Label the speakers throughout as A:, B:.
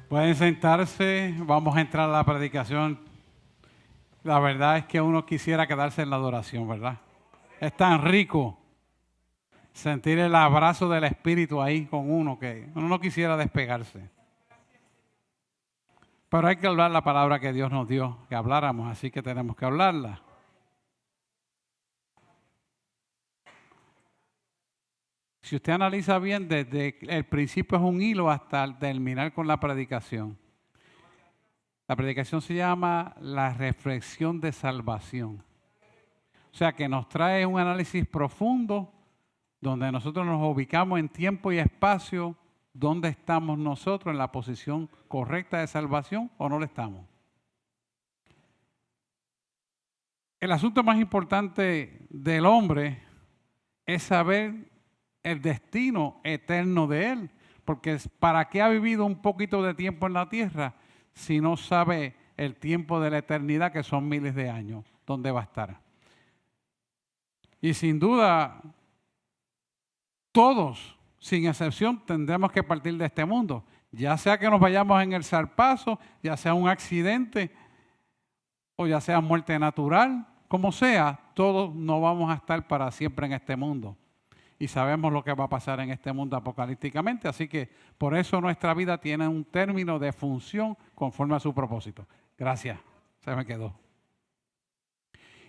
A: Pueden sentarse, vamos a entrar a la predicación. La verdad es que uno quisiera quedarse en la adoración, ¿verdad? Es tan rico sentir el abrazo del Espíritu ahí con uno que uno no quisiera despegarse. Pero hay que hablar la palabra que Dios nos dio, que habláramos, así que tenemos que hablarla. Si usted analiza bien, desde el principio es un hilo hasta terminar con la predicación. La predicación se llama la reflexión de salvación. O sea que nos trae un análisis profundo donde nosotros nos ubicamos en tiempo y espacio, dónde estamos nosotros en la posición correcta de salvación o no lo estamos. El asunto más importante del hombre es saber el destino eterno de él, porque ¿para qué ha vivido un poquito de tiempo en la tierra si no sabe el tiempo de la eternidad, que son miles de años, dónde va a estar? Y sin duda, todos, sin excepción, tendremos que partir de este mundo. Ya sea que nos vayamos en el zarpazo, ya sea un accidente o ya sea muerte natural, como sea, todos no vamos a estar para siempre en este mundo. Y sabemos lo que va a pasar en este mundo apocalípticamente, así que por eso nuestra vida tiene un término de función conforme a su propósito. Gracias, se me quedó.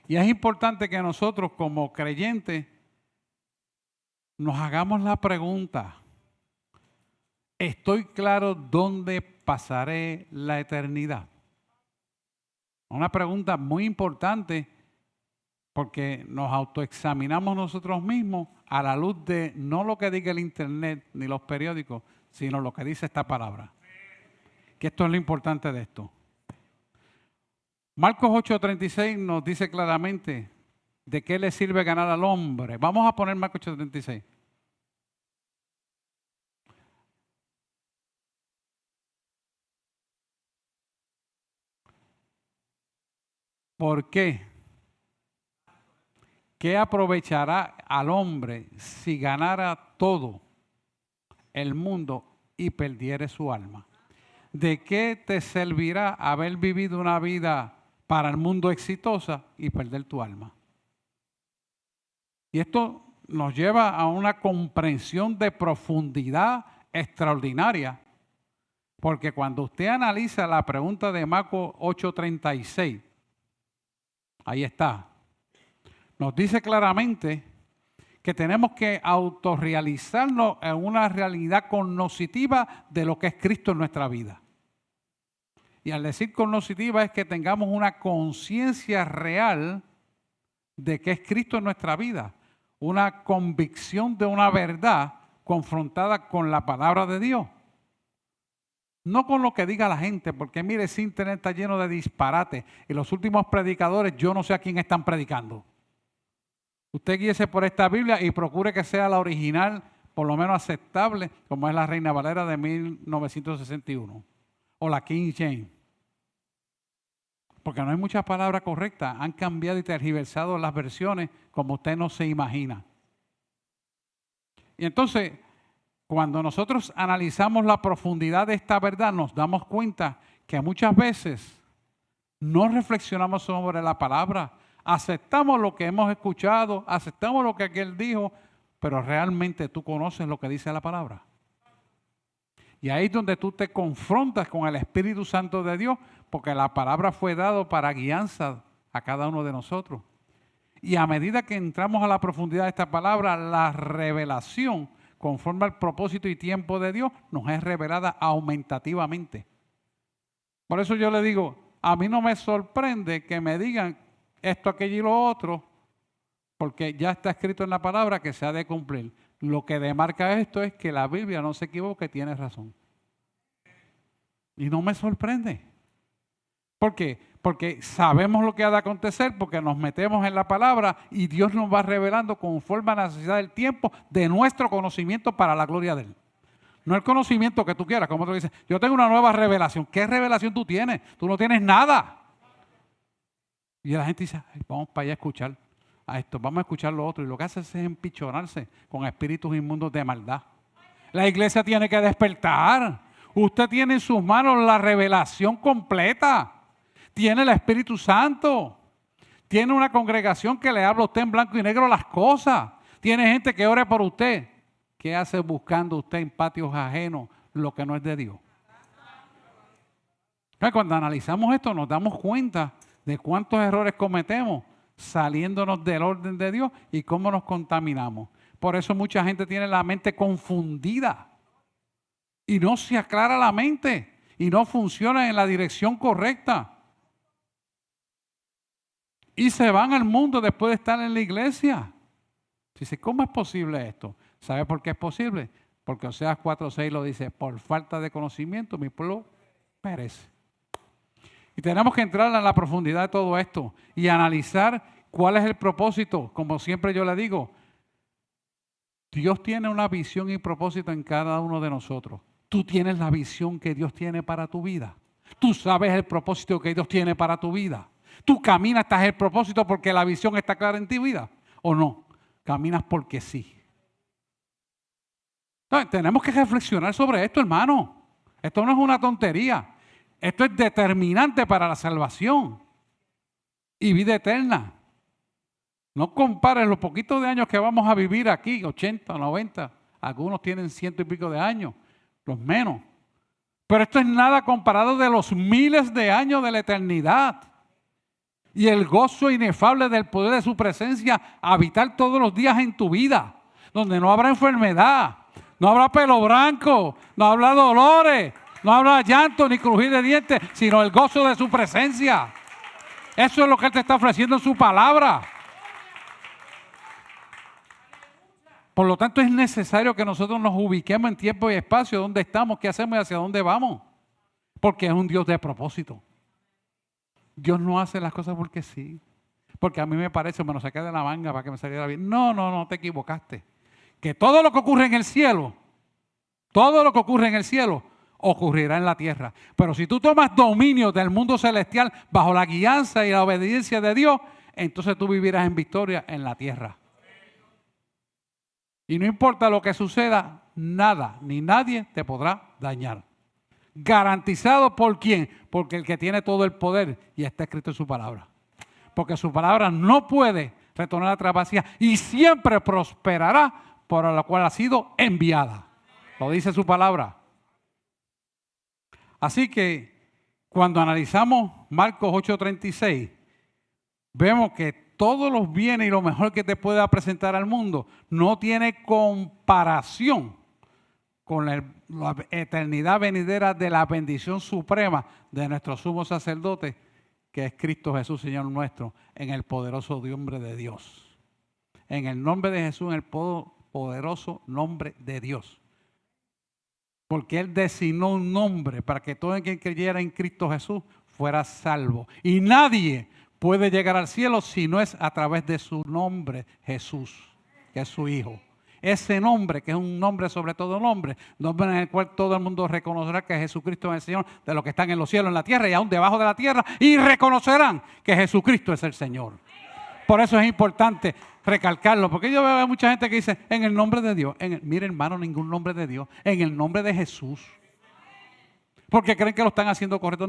A: Y es importante que nosotros como creyentes nos hagamos la pregunta: ¿estoy claro dónde pasaré la eternidad? Una pregunta muy importante porque nos autoexaminamos nosotros mismos a la luz de no lo que diga el internet ni los periódicos, sino lo que dice esta palabra. Que esto es lo importante de esto. Marcos 8:36 nos dice claramente de qué le sirve ganar al hombre. Vamos a poner Marcos 8:36. ¿Por qué? ¿Qué aprovechará al hombre si ganara todo el mundo y perdiere su alma? ¿De qué te servirá haber vivido una vida para el mundo exitosa y perder tu alma? Y esto nos lleva a una comprensión de profundidad extraordinaria, porque cuando usted analiza la pregunta de Marcos 8:36, ahí está, nos dice claramente que tenemos que autorrealizarnos en una realidad cognoscitiva de lo que es Cristo en nuestra vida. Y al decir cognoscitiva es que tengamos una conciencia real de que es Cristo en nuestra vida, una convicción de una verdad confrontada con la palabra de Dios. No con lo que diga la gente, porque mire, ese internet está lleno de disparates y los últimos predicadores, yo no sé a quién están predicando. Usted guíese por esta Biblia y procure que sea la original, por lo menos aceptable, como es la Reina Valera de 1961 o la King James. Porque no hay muchas palabras correctas, han cambiado y tergiversado las versiones como usted no se imagina. Y entonces, cuando nosotros analizamos la profundidad de esta verdad, nos damos cuenta que muchas veces no reflexionamos sobre la palabra. Aceptamos lo que hemos escuchado, aceptamos lo que aquel dijo, pero realmente tú conoces lo que dice la palabra. Y ahí es donde tú te confrontas con el Espíritu Santo de Dios, porque la palabra fue dada para guianza a cada uno de nosotros. Y a medida que entramos a la profundidad de esta palabra, la revelación, conforme al propósito y tiempo de Dios, nos es revelada aumentativamente. Por eso yo le digo, a mí no me sorprende que me digan esto, aquello y lo otro, porque ya está escrito en la palabra que se ha de cumplir. Lo que demarca esto es que la Biblia no se equivoca y tiene razón. Y no me sorprende. ¿Por qué? Porque sabemos lo que ha de acontecer, porque nos metemos en la palabra y Dios nos va revelando conforme a la necesidad del tiempo de nuestro conocimiento para la gloria de Él. No el conocimiento que tú quieras, como tú dices, yo tengo una nueva revelación. ¿Qué revelación tú tienes? Tú no tienes nada. Y la gente dice, ay, vamos para allá a escuchar a esto, vamos a escuchar lo otro. Y lo que hace es empichonarse con espíritus inmundos de maldad. La iglesia tiene que despertar. Usted tiene en sus manos la revelación completa. Tiene el Espíritu Santo. Tiene una congregación que le habla a usted en blanco y negro las cosas. Tiene gente que ore por usted. ¿Qué hace buscando usted en patios ajenos lo que no es de Dios? Cuando analizamos esto nos damos cuenta de cuántos errores cometemos saliéndonos del orden de Dios y cómo nos contaminamos. Por eso mucha gente tiene la mente confundida y no se aclara la mente y no funciona en la dirección correcta. Y se van al mundo después de estar en la iglesia. Dice, ¿cómo es posible esto? ¿Sabe por qué es posible? Porque Oseas 4:6 lo dice, por falta de conocimiento mi pueblo perece. Y tenemos que entrar en la profundidad de todo esto y analizar cuál es el propósito. Como siempre yo le digo, Dios tiene una visión y propósito en cada uno de nosotros. Tú tienes la visión que Dios tiene para tu vida. Tú sabes el propósito que Dios tiene para tu vida. Tú caminas hasta el propósito porque la visión está clara en tu vida. ¿O no? Caminas porque sí. Entonces, tenemos que reflexionar sobre esto, hermano. Esto no es una tontería. Esto es determinante para la salvación y vida eterna. No compares los poquitos de años que vamos a vivir aquí, 80, 90. Algunos tienen 100 y pico de años, los menos. Pero esto es nada comparado de los miles de años de la eternidad. Y el gozo inefable del poder de su presencia, habitar todos los días en tu vida, donde no habrá enfermedad, no habrá pelo blanco, no habrá dolores, no habrá llanto ni crujir de dientes, sino el gozo de su presencia. Eso es lo que Él te está ofreciendo en su palabra. Por lo tanto, es necesario que nosotros nos ubiquemos en tiempo y espacio, dónde estamos, qué hacemos y hacia dónde vamos. Porque es un Dios de propósito. Dios no hace las cosas porque sí. Porque a mí me parece, me lo saqué de la manga para que me saliera bien. No, te equivocaste. Que todo lo que ocurre en el cielo, ocurrirá en la tierra. Pero si tú tomas dominio del mundo celestial bajo la guianza y la obediencia de Dios, entonces tú vivirás en victoria en la tierra. Y no importa lo que suceda, nada ni nadie te podrá dañar. ¿Garantizado por quién? Porque el que tiene todo el poder y está escrito en su palabra. Porque su palabra no puede retornar atrás vacía y siempre prosperará por la cual ha sido enviada. Lo dice su palabra. Así que cuando analizamos Marcos 8:36, vemos que todos los bienes y lo mejor que te pueda presentar al mundo no tiene comparación con la eternidad venidera de la bendición suprema de nuestro sumo sacerdote, que es Cristo Jesús, Señor nuestro, en el poderoso nombre de Dios. En el nombre de Jesús, en el poderoso nombre de Dios. Porque Él designó un nombre para que todo el que creyera en Cristo Jesús fuera salvo. Y nadie puede llegar al cielo si no es a través de su nombre, Jesús, que es su Hijo. Ese nombre, que es un nombre sobre todo nombre en el cual todo el mundo reconocerá que Jesucristo es el Señor de los que están en los cielos, en la tierra y aún debajo de la tierra, y reconocerán que Jesucristo es el Señor. Por eso es importante recalcarlo, porque yo veo a mucha gente que dice, en el nombre de Dios. Mire, hermano, ningún nombre de Dios, en el nombre de Jesús. Porque creen que lo están haciendo correcto.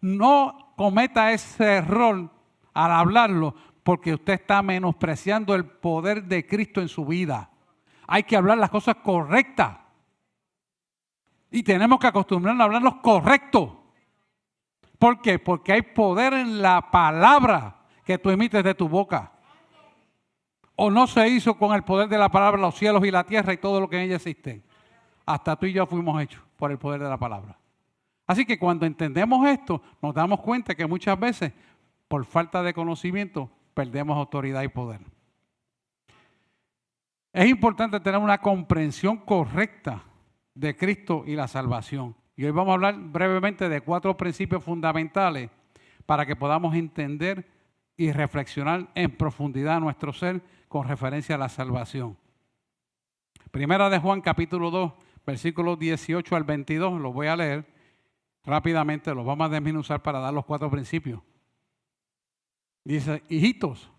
A: No cometa ese error al hablarlo, porque usted está menospreciando el poder de Cristo en su vida. Hay que hablar las cosas correctas. Y tenemos que acostumbrarnos a hablarlos correctos. ¿Por qué? Porque hay poder en la palabra que tú emites de tu boca. O no se hizo con el poder de la palabra los cielos y la tierra y todo lo que en ella existe. Hasta tú y yo fuimos hechos por el poder de la palabra. Así que cuando entendemos esto, nos damos cuenta que muchas veces, por falta de conocimiento, perdemos autoridad y poder. Es importante tener una comprensión correcta de Cristo y la salvación. Y hoy vamos a hablar brevemente de 4 principios fundamentales para que podamos entender y reflexionar en profundidad nuestro ser con referencia a la salvación. Primera de Juan, capítulo 2, versículos 18 al 22, los voy a leer rápidamente, los vamos a desmenuzar para dar los 4 principios. Dice, hijitos,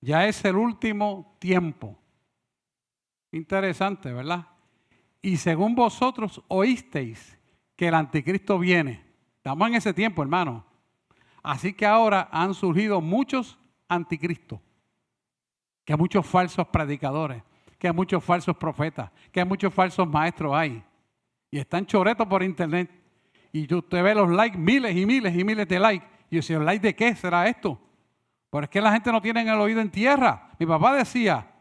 A: ya es el último tiempo. Interesante, ¿verdad? y según vosotros oísteis que el anticristo viene. Estamos en ese tiempo, hermano. Así que ahora han surgido muchos anticristos, que muchos falsos predicadores, que muchos falsos profetas, que muchos falsos maestros hay. Y están choretos por internet. Y usted ve los likes, miles y miles y miles de likes. Y yo decía, ¿el like de qué será esto? Pero es que la gente no tiene el oído en tierra. Mi papá decía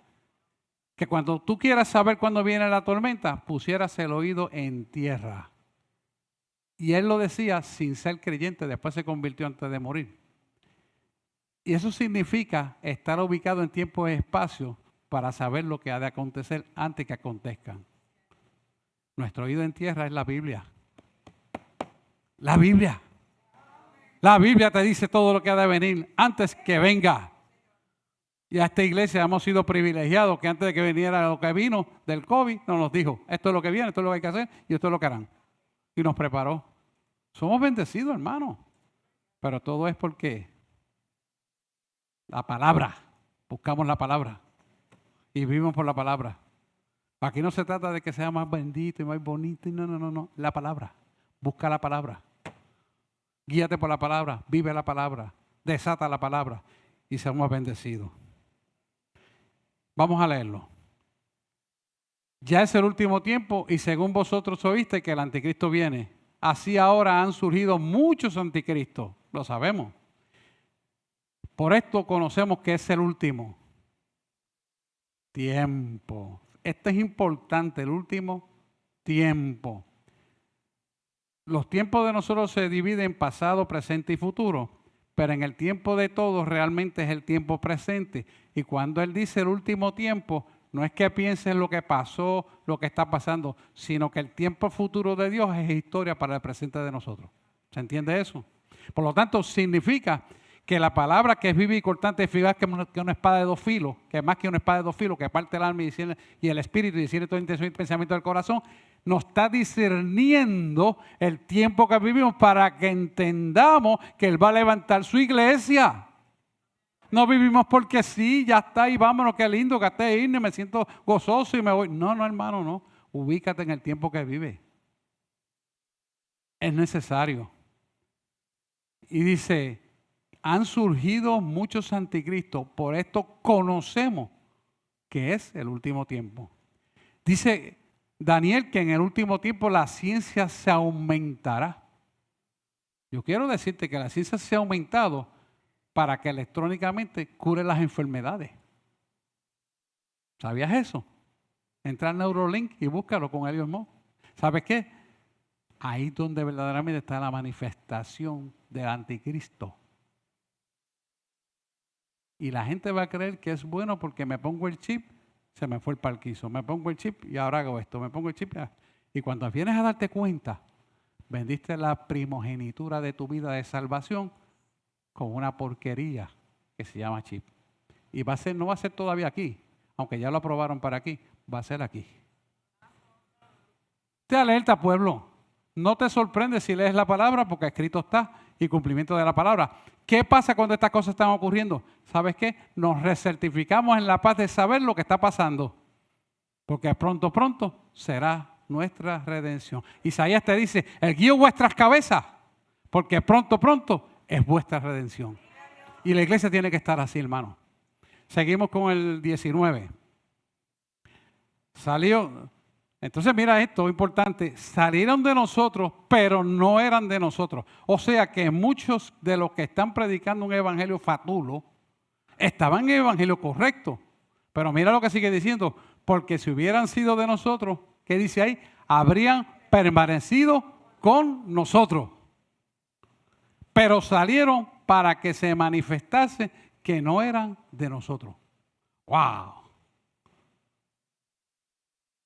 A: que cuando tú quieras saber cuándo viene la tormenta, pusieras el oído en tierra. Y él lo decía sin ser creyente, después se convirtió antes de morir. Y eso significa estar ubicado en tiempo y espacio para saber lo que ha de acontecer antes que acontezcan. Nuestro oído en tierra es la Biblia. La Biblia. La Biblia te dice todo lo que ha de venir antes que venga. Y a esta iglesia hemos sido privilegiados que antes de que viniera lo que vino del COVID, nos dijo, esto es lo que viene, esto es lo que hay que hacer y esto es lo que harán. Y nos preparó. Somos bendecidos, hermano. Pero todo es porque la palabra, buscamos la palabra y vivimos por la palabra. Aquí no se trata de que sea más bendito y más bonito. No. La palabra. Busca la palabra. Guíate por la palabra. Vive la palabra. Desata la palabra. Y seamos bendecidos. Vamos a leerlo. Ya es el último tiempo y según vosotros oíste que el anticristo viene. Así ahora han surgido muchos anticristos. Lo sabemos. Por esto conocemos que es el último tiempo. Esto es importante, el último tiempo. Los tiempos de nosotros se dividen en pasado, presente y futuro, pero en el tiempo de todos realmente es el tiempo presente. Y cuando Él dice el último tiempo, no es que pienses lo que pasó, lo que está pasando, sino que el tiempo futuro de Dios es historia para el presente de nosotros. ¿Se entiende eso? Por lo tanto, significa que la palabra que es viva y cortante es que una espada de dos filos, que es más que una espada de dos filos, que parte el alma y el espíritu y discierne toda intención y pensamiento del corazón, nos está discerniendo el tiempo que vivimos para que entendamos que Él va a levantar su iglesia. No vivimos porque sí, ya está y vámonos, qué lindo, gasté irme, me siento gozoso y me voy. No, hermano, no. Ubícate en el tiempo que vive. Es necesario. Y dice, han surgido muchos anticristos, por esto conocemos que es el último tiempo. Dice Daniel que en el último tiempo la ciencia se aumentará. Yo quiero decirte que la ciencia se ha aumentado para que electrónicamente cure las enfermedades. ¿Sabías eso? Entra en Neurolink y búscalo con Elon Musk. ¿Sabes qué? Ahí es donde verdaderamente está la manifestación del anticristo. Y la gente va a creer que es bueno porque me pongo el chip, se me fue el parquizo. Me pongo el chip y ahora hago esto. Me pongo el chip. Y cuando vienes a darte cuenta, vendiste la primogenitura de tu vida de salvación con una porquería que se llama chip. Y va a ser, no va a ser todavía aquí, aunque ya lo aprobaron para aquí, va a ser aquí. Te alerta, pueblo. No te sorprendes si lees la palabra porque escrito está y cumplimiento de la palabra. ¿Qué pasa cuando estas cosas están ocurriendo? ¿Sabes qué? Nos recertificamos en la paz de saber lo que está pasando. Porque pronto será nuestra redención. Isaías te dice, erguid vuestras cabezas, porque pronto es vuestra redención. Y la iglesia tiene que estar así, hermano. Seguimos con el 19. Entonces mira esto, importante, salieron de nosotros, pero no eran de nosotros. O sea que muchos de los que están predicando un evangelio fatulo, estaban en el evangelio correcto. Pero mira lo que sigue diciendo, porque si hubieran sido de nosotros, ¿qué dice ahí? Habrían permanecido con nosotros. Pero salieron para que se manifestase que no eran de nosotros. ¡Wow!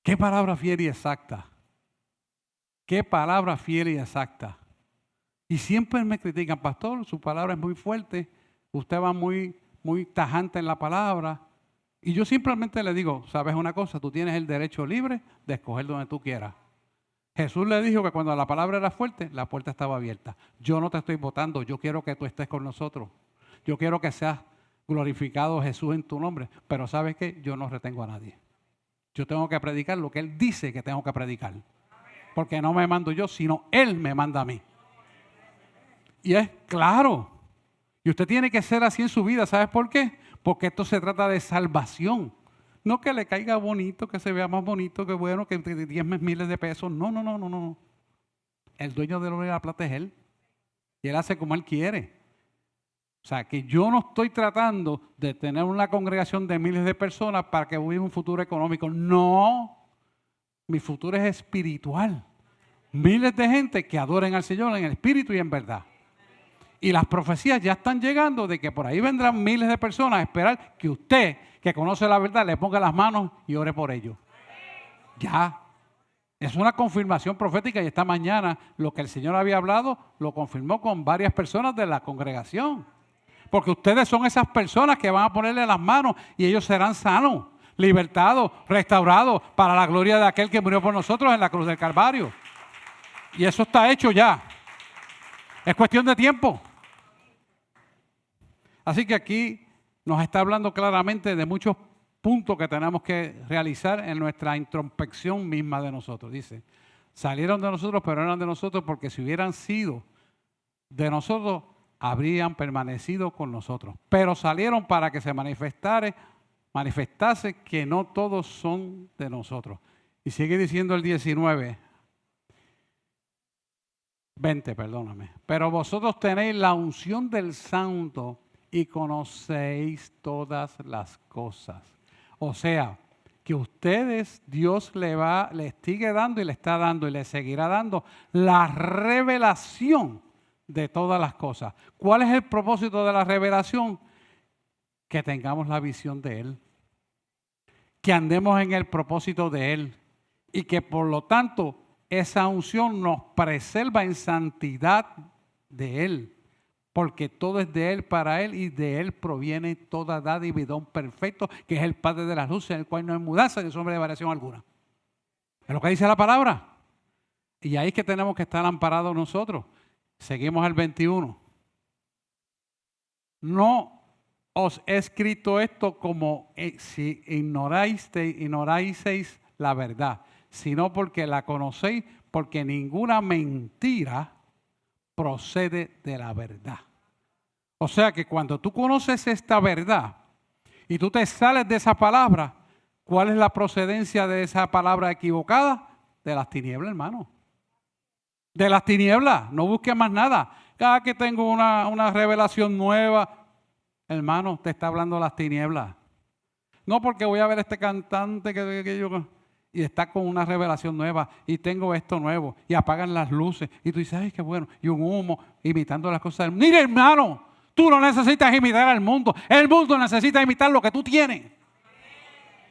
A: ¡Qué palabra fiel y exacta! ¡Qué palabra fiel y exacta! Y siempre me critican, pastor, su palabra es muy fuerte, usted va muy tajante en la palabra. Y yo simplemente le digo, ¿sabes una cosa? Tú tienes el derecho libre de escoger donde tú quieras. Jesús le dijo que cuando la palabra era fuerte, la puerta estaba abierta. Yo no te estoy votando, yo quiero que tú estés con nosotros. Yo quiero que seas glorificado Jesús en tu nombre. Pero ¿sabes qué? Yo no retengo a nadie. Yo tengo que predicar lo que Él dice que tengo que predicar. Porque no me mando yo, sino Él me manda a mí. Y es claro. Y usted tiene que ser así en su vida. ¿Sabes por qué? Porque esto se trata de salvación. No que le caiga bonito, que se vea más bonito, que bueno, que diezmes miles de pesos. No. El dueño del oro y la plata es Él. Y Él hace como Él quiere. O sea, que yo no estoy tratando de tener una congregación de miles de personas para que viva un futuro económico. No. Mi futuro es espiritual. Miles de gente que adoren al Señor en el espíritu y en verdad. Y las profecías ya están llegando de que por ahí vendrán miles de personas a esperar que usted, que conoce la verdad, le ponga las manos y ore por ellos. Ya. Es una confirmación profética y esta mañana lo que el Señor había hablado lo confirmó con varias personas de la congregación. Porque ustedes son esas personas que van a ponerle las manos y ellos serán sanos, libertados, restaurados para la gloria de aquel que murió por nosotros en la cruz del Calvario. Y eso está hecho ya. Es cuestión de tiempo. Así que aquí nos está hablando claramente de muchos puntos que tenemos que realizar en nuestra introspección misma de nosotros. Dice, salieron de nosotros, pero eran de nosotros porque si hubieran sido de nosotros, habrían permanecido con nosotros. Pero salieron para que se manifestase que no todos son de nosotros. Y sigue diciendo el 20, perdóname. Pero vosotros tenéis la unción del Santo y conocéis todas las cosas. O sea, que ustedes, Dios les sigue dando y le está dando y le seguirá dando la revelación de todas las cosas. ¿Cuál es el propósito de la revelación? Que tengamos la visión de Él. Que andemos en el propósito de Él. Y que por lo tanto esa unción nos preserva en santidad de Él. Porque todo es de Él, para Él, y de Él proviene toda dádiva y don perfecto, que es el Padre de las luces, en el cual no hay mudanza ni sombra de variación alguna. Es lo que dice la palabra. Y ahí es que tenemos que estar amparados nosotros. Seguimos al 21. No os he escrito esto como si ignoráis la verdad, sino porque la conocéis, porque ninguna mentira procede de la verdad. O sea que cuando tú conoces esta verdad y tú te sales de esa palabra, ¿cuál es la procedencia de esa palabra equivocada? De las tinieblas, hermano. De las tinieblas, no busques más nada. Cada que tengo una revelación nueva, hermano, te está hablando las tinieblas. No porque voy a ver a este cantante que yo... Y está con una revelación nueva, y tengo esto nuevo, y apagan las luces, y tú dices, ay, qué bueno, y un humo, imitando las cosas del mundo. Mira, hermano, tú no necesitas imitar al mundo, el mundo necesita imitar lo que tú tienes.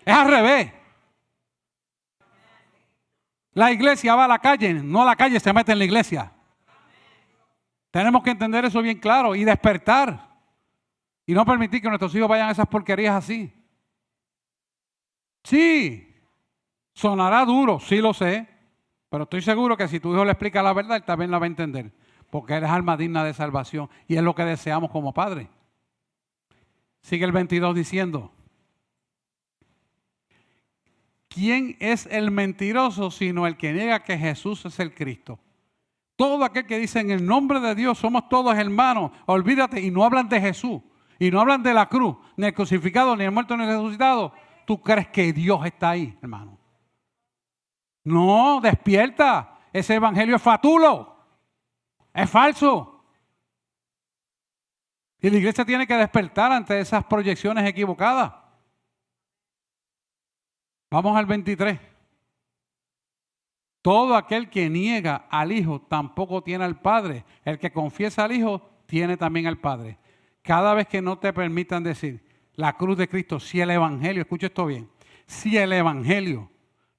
A: Es al revés. La iglesia va a la calle, no la calle se mete en la iglesia. Tenemos que entender eso bien claro y despertar. Y no permitir que nuestros hijos vayan a esas porquerías así. Sí. Sonará duro, sí lo sé, pero estoy seguro que si tu hijo le explica la verdad, él también la va a entender, porque él es alma digna de salvación y es lo que deseamos como padre. Sigue el 22 diciendo, ¿quién es el mentiroso sino el que niega que Jesús es el Cristo? Todo aquel que dice en el nombre de Dios somos todos hermanos, olvídate, y no hablan de Jesús, y no hablan de la cruz, ni el crucificado, ni el muerto, ni el resucitado. ¿Tú crees que Dios está ahí, hermano? No, despierta. Ese evangelio es fatulo. Es falso. Y la iglesia tiene que despertar ante esas proyecciones equivocadas. Vamos al 23. Todo aquel que niega al Hijo tampoco tiene al Padre. El que confiesa al Hijo tiene también al Padre. Cada vez que no te permitan decir la cruz de Cristo, si el evangelio, escucha esto bien, si el evangelio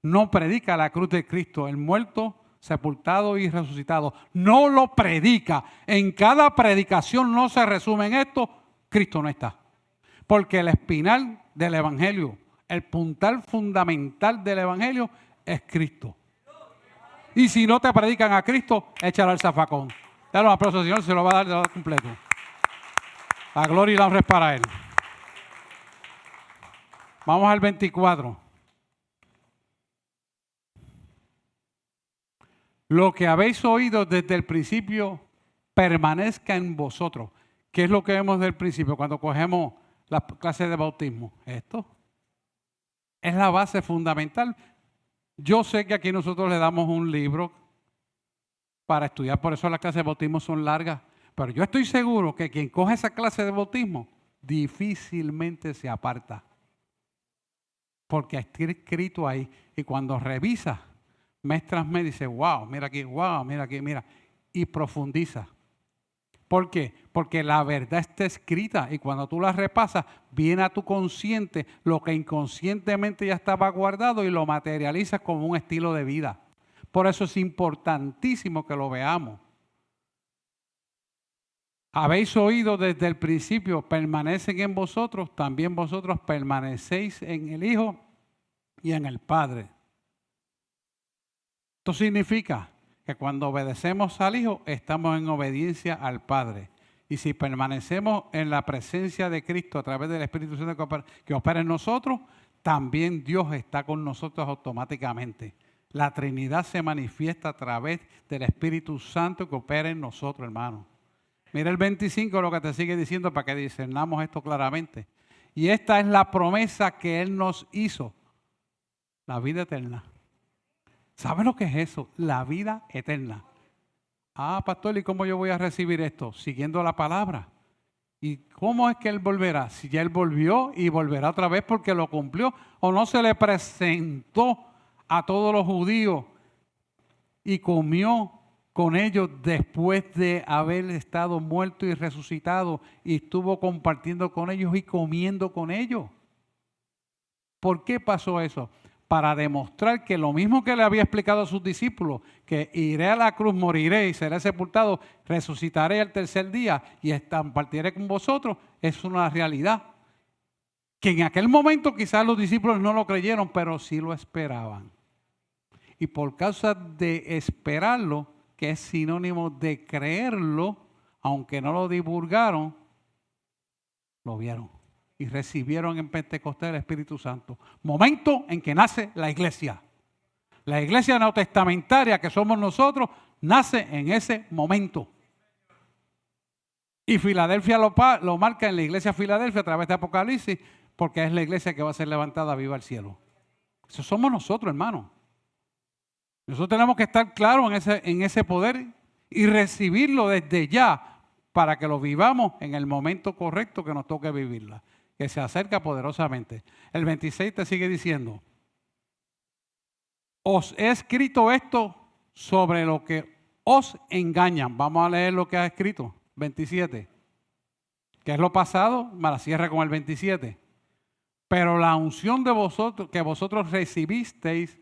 A: no predica la cruz de Cristo, el muerto, sepultado y resucitado, no lo predica. En cada predicación no se resume en esto, Cristo no está. Porque el espinal del evangelio, el puntal fundamental del evangelio es Cristo. Y si no te predican a Cristo, échalo al zafacón. Dale un aplauso al Señor, se lo va a dar completo. La gloria y la honra es para Él. Vamos al 24. Lo que habéis oído desde el principio permanezca en vosotros. ¿Qué es lo que vemos desde el principio cuando cogemos la clase de bautismo? Esto es la base fundamental. Yo sé que aquí nosotros le damos un libro para estudiar, por eso las clases de bautismo son largas, pero yo estoy seguro que quien coge esa clase de bautismo difícilmente se aparta, porque está escrito ahí, y cuando revisa mes tras mes dice, wow, mira aquí, mira, y profundiza. ¿Por qué? Porque la verdad está escrita y cuando tú la repasas, viene a tu consciente lo que inconscientemente ya estaba guardado y lo materializas como un estilo de vida. Por eso es importantísimo que lo veamos. Habéis oído desde el principio, permanecen en vosotros, también vosotros permanecéis en el Hijo y en el Padre. Esto significa que cuando obedecemos al Hijo, estamos en obediencia al Padre. Y si permanecemos en la presencia de Cristo a través del Espíritu Santo que opera en nosotros, también Dios está con nosotros automáticamente. La Trinidad se manifiesta a través del Espíritu Santo que opera en nosotros, hermano. Mira el 25, lo que te sigue diciendo para que discernamos esto claramente. Y esta es la promesa que Él nos hizo, la vida eterna. ¿Sabe lo que es eso? La vida eterna. Ah, pastor, ¿y cómo yo voy a recibir esto? Siguiendo la palabra. ¿Y cómo es que Él volverá? Si ya Él volvió y volverá otra vez porque lo cumplió, o no se le presentó a todos los judíos y comió con ellos después de haber estado muerto y resucitado y estuvo compartiendo con ellos y comiendo con ellos. ¿Por qué pasó eso? Para demostrar que lo mismo que le había explicado a sus discípulos, que iré a la cruz, moriré y seré sepultado, resucitaré al tercer día y compartiré con vosotros, es una realidad. Que en aquel momento quizás los discípulos no lo creyeron, pero sí lo esperaban. Y por causa de esperarlo, que es sinónimo de creerlo, aunque no lo divulgaron, lo vieron. Y recibieron en Pentecostés el Espíritu Santo. Momento en que nace la iglesia. La iglesia neotestamentaria que somos nosotros nace en ese momento. Y Filadelfia lo marca en la iglesia de Filadelfia a través de Apocalipsis, porque es la iglesia que va a ser levantada viva al cielo. Eso somos nosotros, hermanos. Nosotros tenemos que estar claros en ese poder y recibirlo desde ya para que lo vivamos en el momento correcto que nos toque vivirla, que se acerca poderosamente. El 26 te sigue diciendo, os he escrito esto sobre lo que os engañan. Vamos a leer lo que ha escrito, 27. Que es lo pasado, me la cierra con el 27. Pero la unción de vosotros, que vosotros recibisteis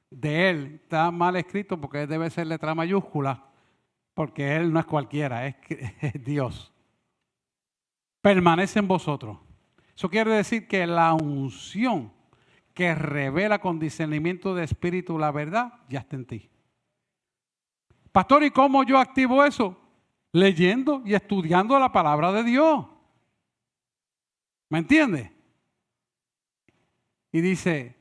A: de Él, está mal escrito porque debe ser letra mayúscula, porque Él no es cualquiera, es Dios. Permanece en vosotros. Eso quiere decir que la unción que revela con discernimiento de espíritu la verdad, ya está en ti. Pastor, ¿y cómo yo activo eso? Leyendo y estudiando la palabra de Dios. ¿Me entiende? Y dice,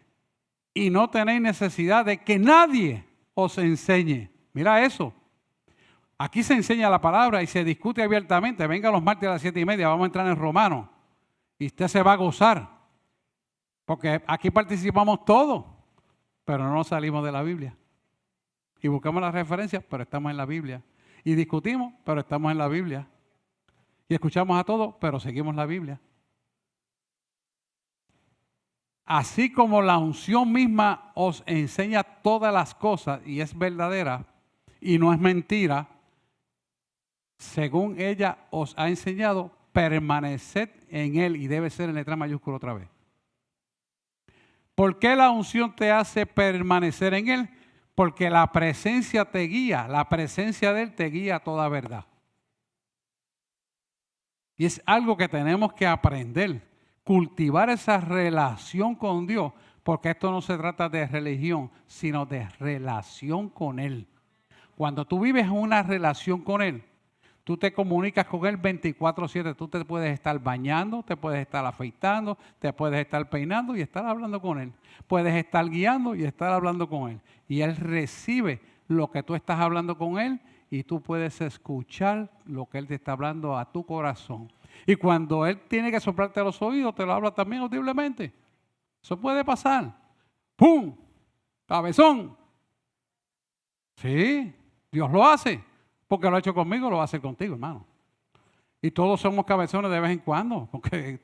A: y no tenéis necesidad de que nadie os enseñe. Mira eso. Aquí se enseña la palabra y se discute abiertamente. Venga los martes a las 7:30, vamos a entrar en Romanos. Y usted se va a gozar. Porque aquí participamos todos, pero no nos salimos de la Biblia. Y buscamos las referencias, pero estamos en la Biblia. Y discutimos, pero estamos en la Biblia. Y escuchamos a todos, pero seguimos la Biblia. Así como la unción misma os enseña todas las cosas y es verdadera y no es mentira, según ella os ha enseñado, permaneced en él, y debe ser en letra mayúscula otra vez. ¿Por qué la unción te hace permanecer en él? Porque la presencia te guía, la presencia de él te guía a toda verdad. Y es algo que tenemos que aprender, cultivar esa relación con Dios, porque esto no se trata de religión, sino de relación con Él. Cuando tú vives una relación con Él, tú te comunicas con Él 24/7. Tú te puedes estar bañando, te puedes estar afeitando, te puedes estar peinando y estar hablando con Él. Puedes estar guiando y estar hablando con Él. Y Él recibe lo que tú estás hablando con Él y tú puedes escuchar lo que Él te está hablando a tu corazón. Y cuando Él tiene que soplarte a los oídos, te lo habla también audiblemente. Eso puede pasar. ¡Pum! ¡Cabezón! Sí, Dios lo hace. Porque lo ha hecho conmigo, lo va a hacer contigo, hermano. Y todos somos cabezones de vez en cuando. Porque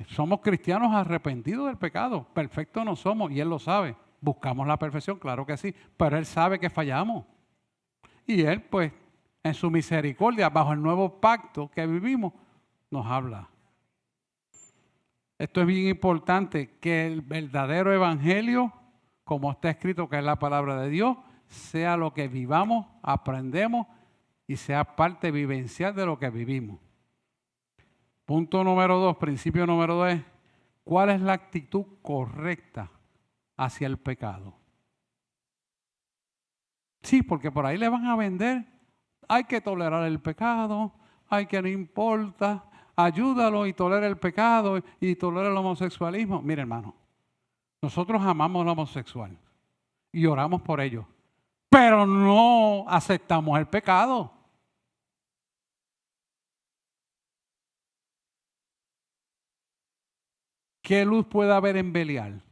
A: somos cristianos arrepentidos del pecado. Perfectos no somos y Él lo sabe. Buscamos la perfección, claro que sí. Pero Él sabe que fallamos. Y Él, pues, en su misericordia, bajo el nuevo pacto que vivimos, nos habla. Esto es bien importante, que el verdadero evangelio, como está escrito que es la palabra de Dios, sea lo que vivamos, aprendemos y sea parte vivencial de lo que vivimos. Punto número 2, principio número 2 es, ¿cuál es la actitud correcta hacia el pecado? Sí, porque por ahí le van a vender, hay que tolerar el pecado, hay que no importa, ayúdalo y tolera el pecado y tolera el homosexualismo. Mire, hermano, nosotros amamos al homosexual y oramos por ellos, pero no aceptamos el pecado. ¿Qué luz puede haber en Belial?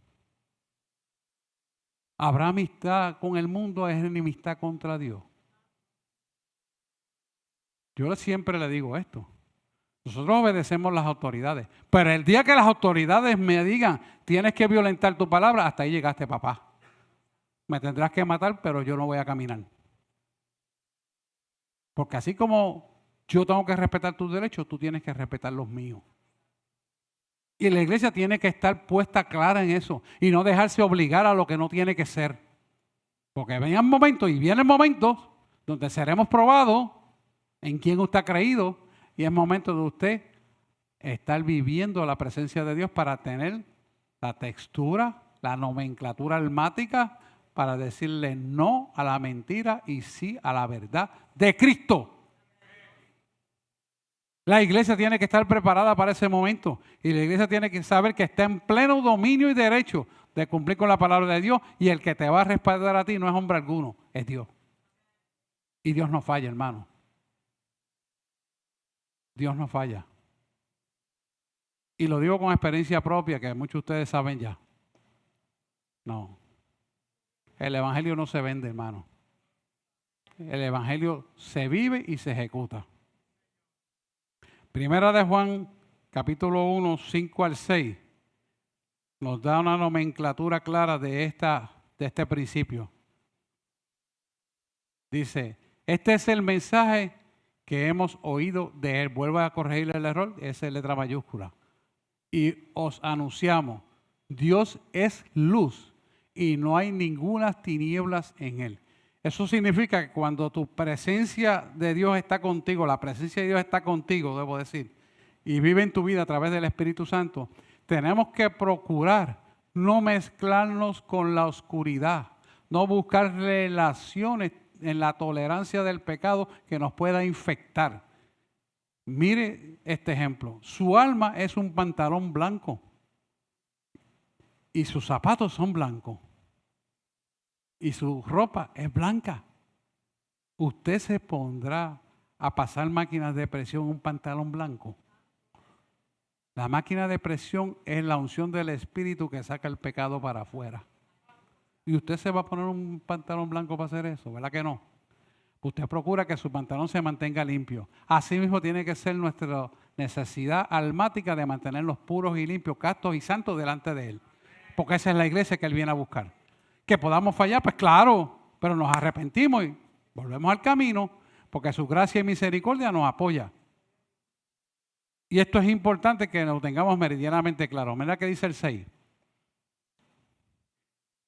A: ¿Habrá amistad con el mundo? ¿Es enemistad contra Dios? Yo siempre le digo esto. Nosotros obedecemos las autoridades. Pero el día que las autoridades me digan, tienes que violentar tu palabra, hasta ahí llegaste, papá. Me tendrás que matar, pero yo no voy a caminar. Porque así como yo tengo que respetar tus derechos, tú tienes que respetar los míos. Y la iglesia tiene que estar puesta clara en eso y no dejarse obligar a lo que no tiene que ser. Porque vengan momentos y vienen momentos donde seremos probados en quién usted ha creído y es momento de usted estar viviendo la presencia de Dios para tener la textura, la nomenclatura almática para decirle no a la mentira y sí a la verdad de Cristo. La iglesia tiene que estar preparada para ese momento y la iglesia tiene que saber que está en pleno dominio y derecho de cumplir con la palabra de Dios y el que te va a respaldar a ti no es hombre alguno, es Dios. Y Dios no falla, hermano. Dios no falla. Y lo digo con experiencia propia, que muchos de ustedes saben ya. No. El evangelio no se vende, hermano. El evangelio se vive y se ejecuta. Primera de Juan, capítulo 1, 5 al 6, nos da una nomenclatura clara de este principio. Dice, este es el mensaje que hemos oído de Él. Vuelvo a corregir el error, esa es letra mayúscula. Y os anunciamos, Dios es luz y no hay ninguna tinieblas en Él. Eso significa que cuando tu presencia de Dios está contigo, la presencia de Dios está contigo, debo decir, y vive en tu vida a través del Espíritu Santo, tenemos que procurar no mezclarnos con la oscuridad, no buscar relaciones en la tolerancia del pecado que nos pueda infectar. Mire este ejemplo, su alma es un pantalón blanco y sus zapatos son blancos. Y su ropa es blanca. ¿Usted se pondrá a pasar máquinas de presión en un pantalón blanco? La máquina de presión es la unción del Espíritu que saca el pecado para afuera. ¿Y usted se va a poner un pantalón blanco para hacer eso? ¿Verdad que no? Usted procura que su pantalón se mantenga limpio. Así mismo tiene que ser nuestra necesidad almática de mantenerlos puros y limpios, castos y santos delante de Él. Porque esa es la iglesia que Él viene a buscar. Que podamos fallar, pues claro, pero nos arrepentimos y volvemos al camino porque su gracia y misericordia nos apoya. Y esto es importante que lo tengamos meridianamente claro. Mira que dice el 6.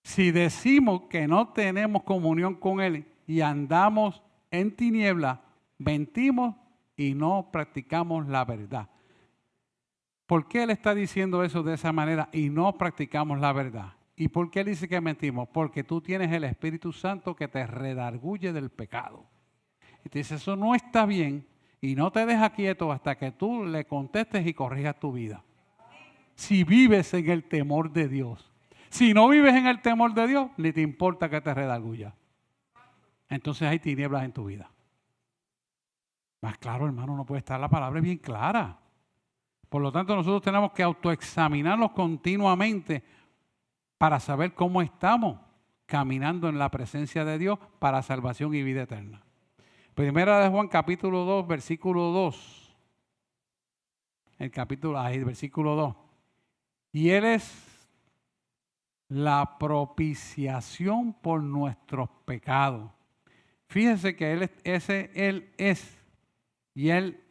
A: Si decimos que no tenemos comunión con Él y andamos en tinieblas, mentimos y no practicamos la verdad. ¿Por qué Él está diciendo eso de esa manera y no practicamos la verdad? ¿Y por qué Él dice que mentimos? Porque tú tienes el Espíritu Santo que te redarguye del pecado. Y te dice, eso no está bien y no te deja quieto hasta que tú le contestes y corrijas tu vida. Si vives en el temor de Dios, Si no vives en el temor de Dios, ni te importa que te redarguya. Entonces hay tinieblas en tu vida. Más claro, hermano, no puede estar, la palabra es bien clara. Por lo tanto, nosotros tenemos que autoexaminarnos continuamente para saber cómo estamos caminando en la presencia de Dios para salvación y vida eterna. Primera de Juan, capítulo 2, versículo 2. El versículo 2. Y Él es la propiciación por nuestros pecados. Fíjese que Él es. Y Él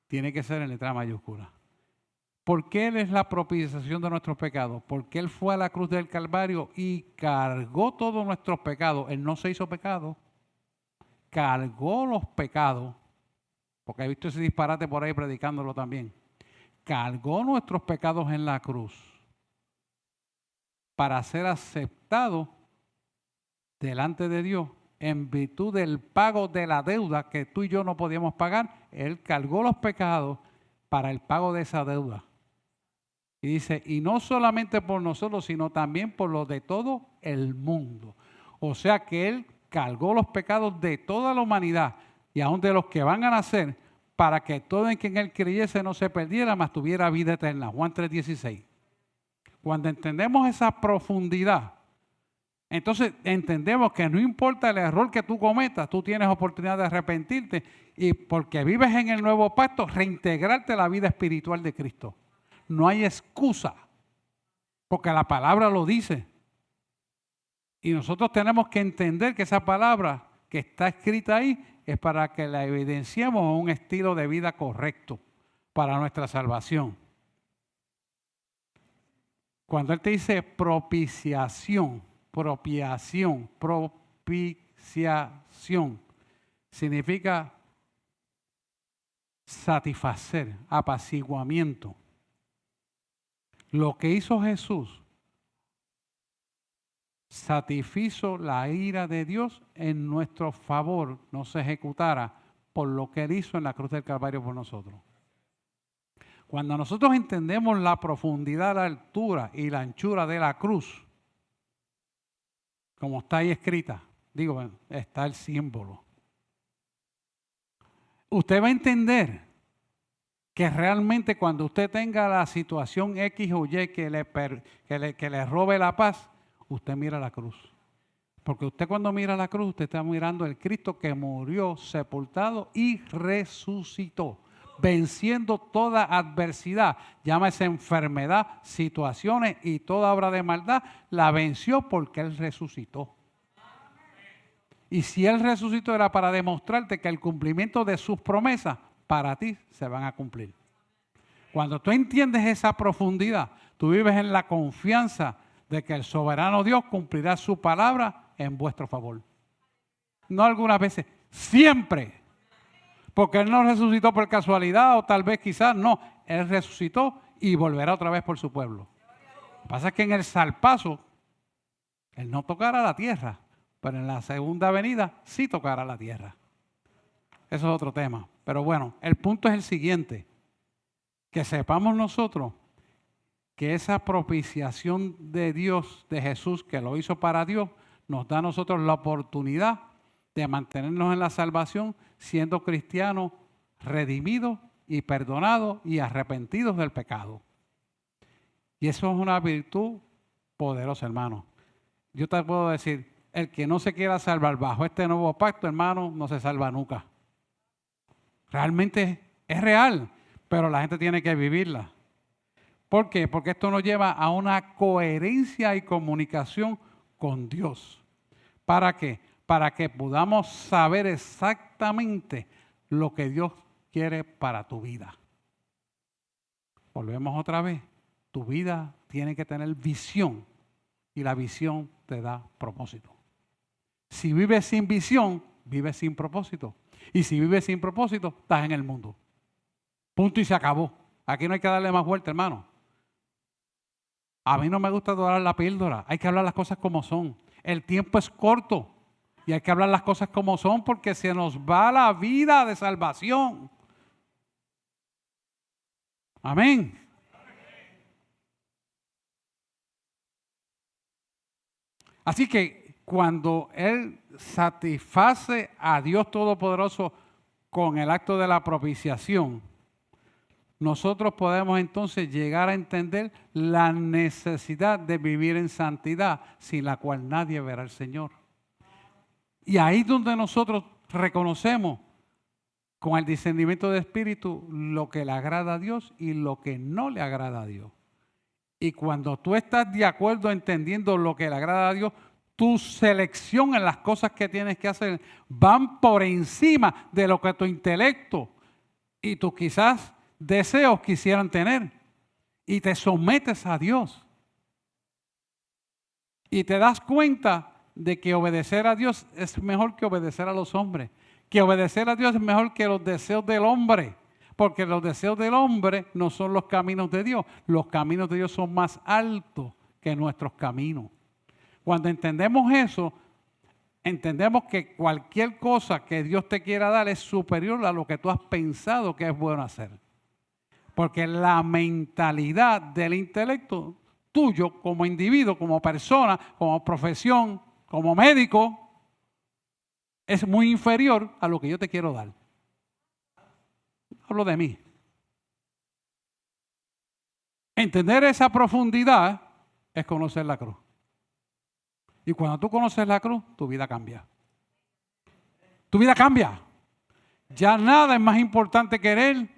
A: tiene que ser en letra mayúscula. ¿Por qué Él es la propiciación de nuestros pecados? Porque Él fue a la cruz del Calvario y cargó todos nuestros pecados. Él no se hizo pecado, cargó los pecados, porque he visto ese disparate por ahí predicándolo también. Cargó nuestros pecados en la cruz para ser aceptado delante de Dios en virtud del pago de la deuda que tú y yo no podíamos pagar. Él cargó los pecados para el pago de esa deuda. Y dice, y no solamente por nosotros, sino también por los de todo el mundo. O sea que Él cargó los pecados de toda la humanidad y aún de los que van a nacer, para que todo en quien Él creyese no se perdiera, mas tuviera vida eterna. Juan 3:16. Cuando entendemos esa profundidad, entonces entendemos que no importa el error que tú cometas, tú tienes oportunidad de arrepentirte y porque vives en el nuevo pacto, reintegrarte a la vida espiritual de Cristo. No hay excusa, porque la palabra lo dice. Y nosotros tenemos que entender que esa palabra que está escrita ahí es para que la evidenciemos en un estilo de vida correcto para nuestra salvación. Cuando Él te dice propiciación, significa satisfacer, apaciguamiento. Lo que hizo Jesús satisfizo la ira de Dios en nuestro favor, no se ejecutara por lo que Él hizo en la cruz del Calvario por nosotros. Cuando nosotros entendemos la profundidad, la altura y la anchura de la cruz, como está ahí escrita, está el símbolo. Usted va a entender que realmente cuando usted tenga la situación X o Y que le robe la paz, usted mira la cruz. Porque usted cuando mira la cruz, usted está mirando el Cristo que murió, sepultado y resucitó, venciendo toda adversidad, llámese enfermedad, situaciones y toda obra de maldad, la venció porque Él resucitó. Y si Él resucitó era para demostrarte que el cumplimiento de sus promesas para ti se van a cumplir. Cuando tú entiendes esa profundidad, tú vives en la confianza de que el soberano Dios cumplirá su palabra en vuestro favor. No algunas veces, siempre. Porque Él no resucitó por casualidad o tal vez quizás no. Él resucitó y volverá otra vez por su pueblo. Lo que pasa es que en el zarpazo, Él no tocará la tierra, pero en la segunda venida sí tocará la tierra. Eso es otro tema. Pero bueno, el punto es el siguiente. Que sepamos nosotros que esa propiciación de Dios, de Jesús, que lo hizo para Dios, nos da a nosotros la oportunidad de mantenernos en la salvación siendo cristianos redimidos y perdonados y arrepentidos del pecado. Y eso es una virtud poderosa, hermano. Yo te puedo decir, el que no se quiera salvar bajo este nuevo pacto, hermano, no se salva nunca. Realmente es real, pero la gente tiene que vivirla. ¿Por qué? Porque esto nos lleva a una coherencia y comunicación con Dios. ¿Para qué? Para que podamos saber exactamente lo que Dios quiere para tu vida. Volvemos otra vez. Tu vida tiene que tener visión y la visión te da propósito. Si vives sin visión, vives sin propósito. Y si vives sin propósito, estás en el mundo. Punto y se acabó. Aquí no hay que darle más vuelta, hermano. A mí no me gusta dorar la píldora. Hay que hablar las cosas como son. El tiempo es corto y hay que hablar las cosas como son porque se nos va la vida de salvación. Amén. Así que cuando Él satisface a Dios Todopoderoso con el acto de la propiciación, nosotros podemos entonces llegar a entender la necesidad de vivir en santidad, sin la cual nadie verá al Señor. Y ahí es donde nosotros reconocemos con el discernimiento de espíritu lo que le agrada a Dios y lo que no le agrada a Dios. Y cuando tú estás de acuerdo entendiendo lo que le agrada a Dios, tu selección en las cosas que tienes que hacer van por encima de lo que tu intelecto y tus quizás deseos quisieran tener. Y te sometes a Dios. Y te das cuenta de que obedecer a Dios es mejor que obedecer a los hombres. Que obedecer a Dios es mejor que los deseos del hombre. Porque los deseos del hombre no son los caminos de Dios. Los caminos de Dios son más altos que nuestros caminos. Cuando entendemos eso, entendemos que cualquier cosa que Dios te quiera dar es superior a lo que tú has pensado que es bueno hacer. Porque la mentalidad del intelecto tuyo como individuo, como persona, como profesión, como médico, es muy inferior a lo que yo te quiero dar. Hablo de mí. Entender esa profundidad es conocer la cruz. Y cuando tú conoces la cruz, tu vida cambia. Tu vida cambia. Ya nada es más importante que Él.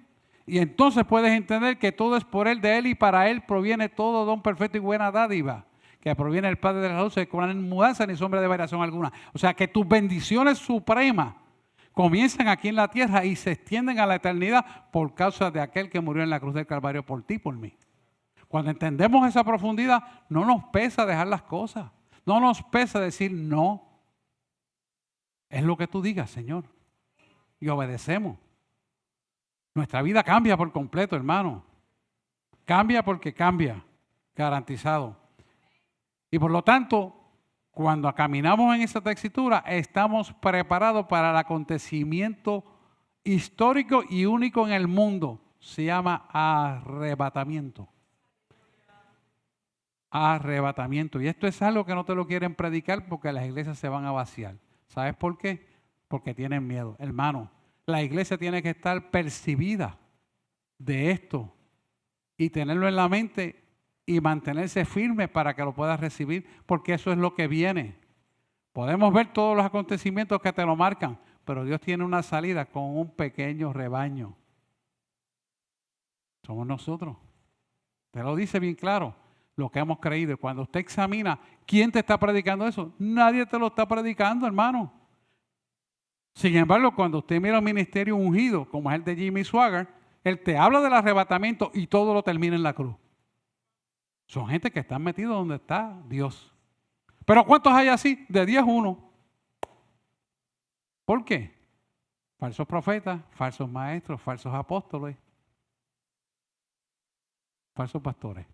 A: Y entonces puedes entender que todo es por Él, de Él y para Él proviene todo don perfecto y buena dádiva, que proviene del Padre de la luz, que no hay mudanza ni sombra de variación alguna. O sea que tus bendiciones supremas comienzan aquí en la tierra y se extienden a la eternidad por causa de aquel que murió en la cruz del Calvario por ti, por mí. Cuando entendemos esa profundidad, no nos pesa dejar las cosas. No nos pesa decir no. Es lo que tú digas, Señor. Y obedecemos. Nuestra vida cambia por completo, hermano. Cambia porque cambia. Garantizado. Y por lo tanto, cuando caminamos en esa textura, estamos preparados para el acontecimiento histórico y único en el mundo. Se llama arrebatamiento. Arrebatamiento. Y esto es algo que no te lo quieren predicar porque las iglesias se van a vaciar. ¿Sabes por qué? Porque tienen miedo. Hermano, la iglesia tiene que estar percibida de esto y tenerlo en la mente y mantenerse firme para que lo puedas recibir, porque eso es lo que viene. Podemos ver todos los acontecimientos que te lo marcan, pero Dios tiene una salida con un pequeño rebaño. Somos nosotros. Te lo dice bien claro. Lo que hemos creído. Y cuando usted examina, ¿quién te está predicando eso? Nadie te lo está predicando, hermano. Sin embargo, cuando usted mira un ministerio ungido, como es el de Jimmy Swaggart, él te habla del arrebatamiento y todo lo termina en la cruz. Son gente que están metidos donde está Dios. Pero ¿cuántos hay así? De 10, 1. ¿Por qué? Falsos profetas, falsos maestros, falsos apóstoles, falsos pastores.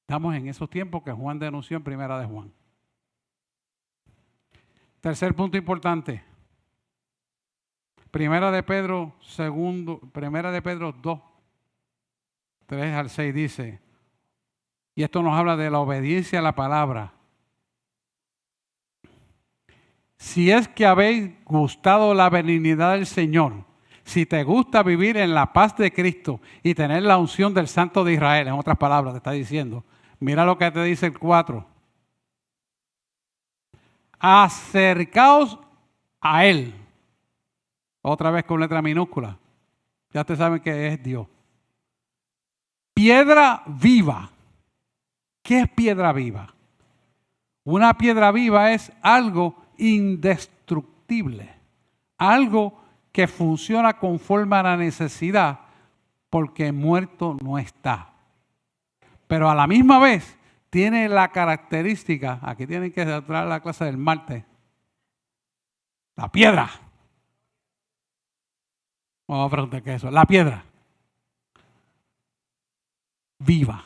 A: Estamos en esos tiempos que Juan denunció en Primera de Juan. Tercer punto importante. Primera de Pedro 2, 3 al 6 dice, y esto nos habla de la obediencia a la palabra. Si es que habéis gustado la benignidad del Señor, si te gusta vivir en la paz de Cristo y tener la unción del Santo de Israel, en otras palabras te está diciendo, mira lo que te dice el 4. Acercaos a Él. Otra vez con letra minúscula. Ya ustedes saben que es Dios. Piedra viva. ¿Qué es piedra viva? Una piedra viva es algo indestructible. Algo que funciona conforme a la necesidad porque muerto no está. Pero a la misma vez tiene la característica, aquí tienen que traer la clase del martes, la piedra. Vamos a preguntar qué es eso. La piedra viva.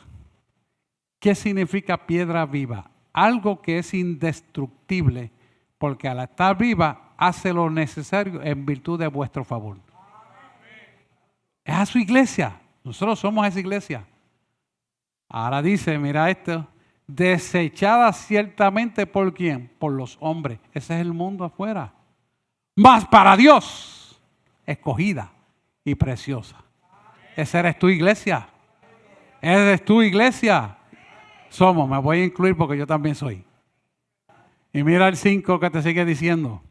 A: ¿Qué significa piedra viva? Algo que es indestructible, porque al estar viva hace lo necesario en virtud de vuestro favor. Es a su iglesia. Nosotros somos esa iglesia. Ahora dice, mira esto, desechada ciertamente ¿por quién? Por los hombres. Ese es el mundo afuera. Mas para Dios, escogida y preciosa. Esa eres tu iglesia. Eres tu iglesia. Somos, me voy a incluir porque yo también soy. Y mira el 5 que te sigue diciendo.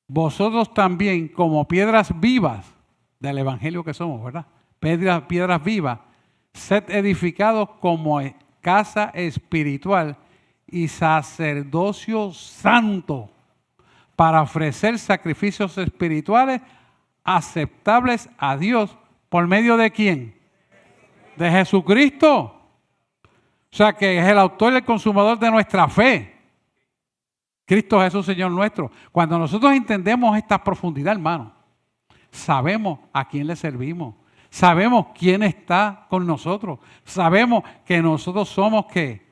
A: Vosotros también como piedras vivas del evangelio que somos, ¿verdad? Piedras vivas, sed edificados como casa espiritual y sacerdocio santo para ofrecer sacrificios espirituales aceptables a Dios. ¿Por medio de quién? De Jesucristo. O sea que es el autor y el consumador de nuestra fe. Cristo Jesús, Señor nuestro. Cuando nosotros entendemos esta profundidad, hermano, sabemos a quién le servimos. Sabemos quién está con nosotros. Sabemos que nosotros somos ¿qué?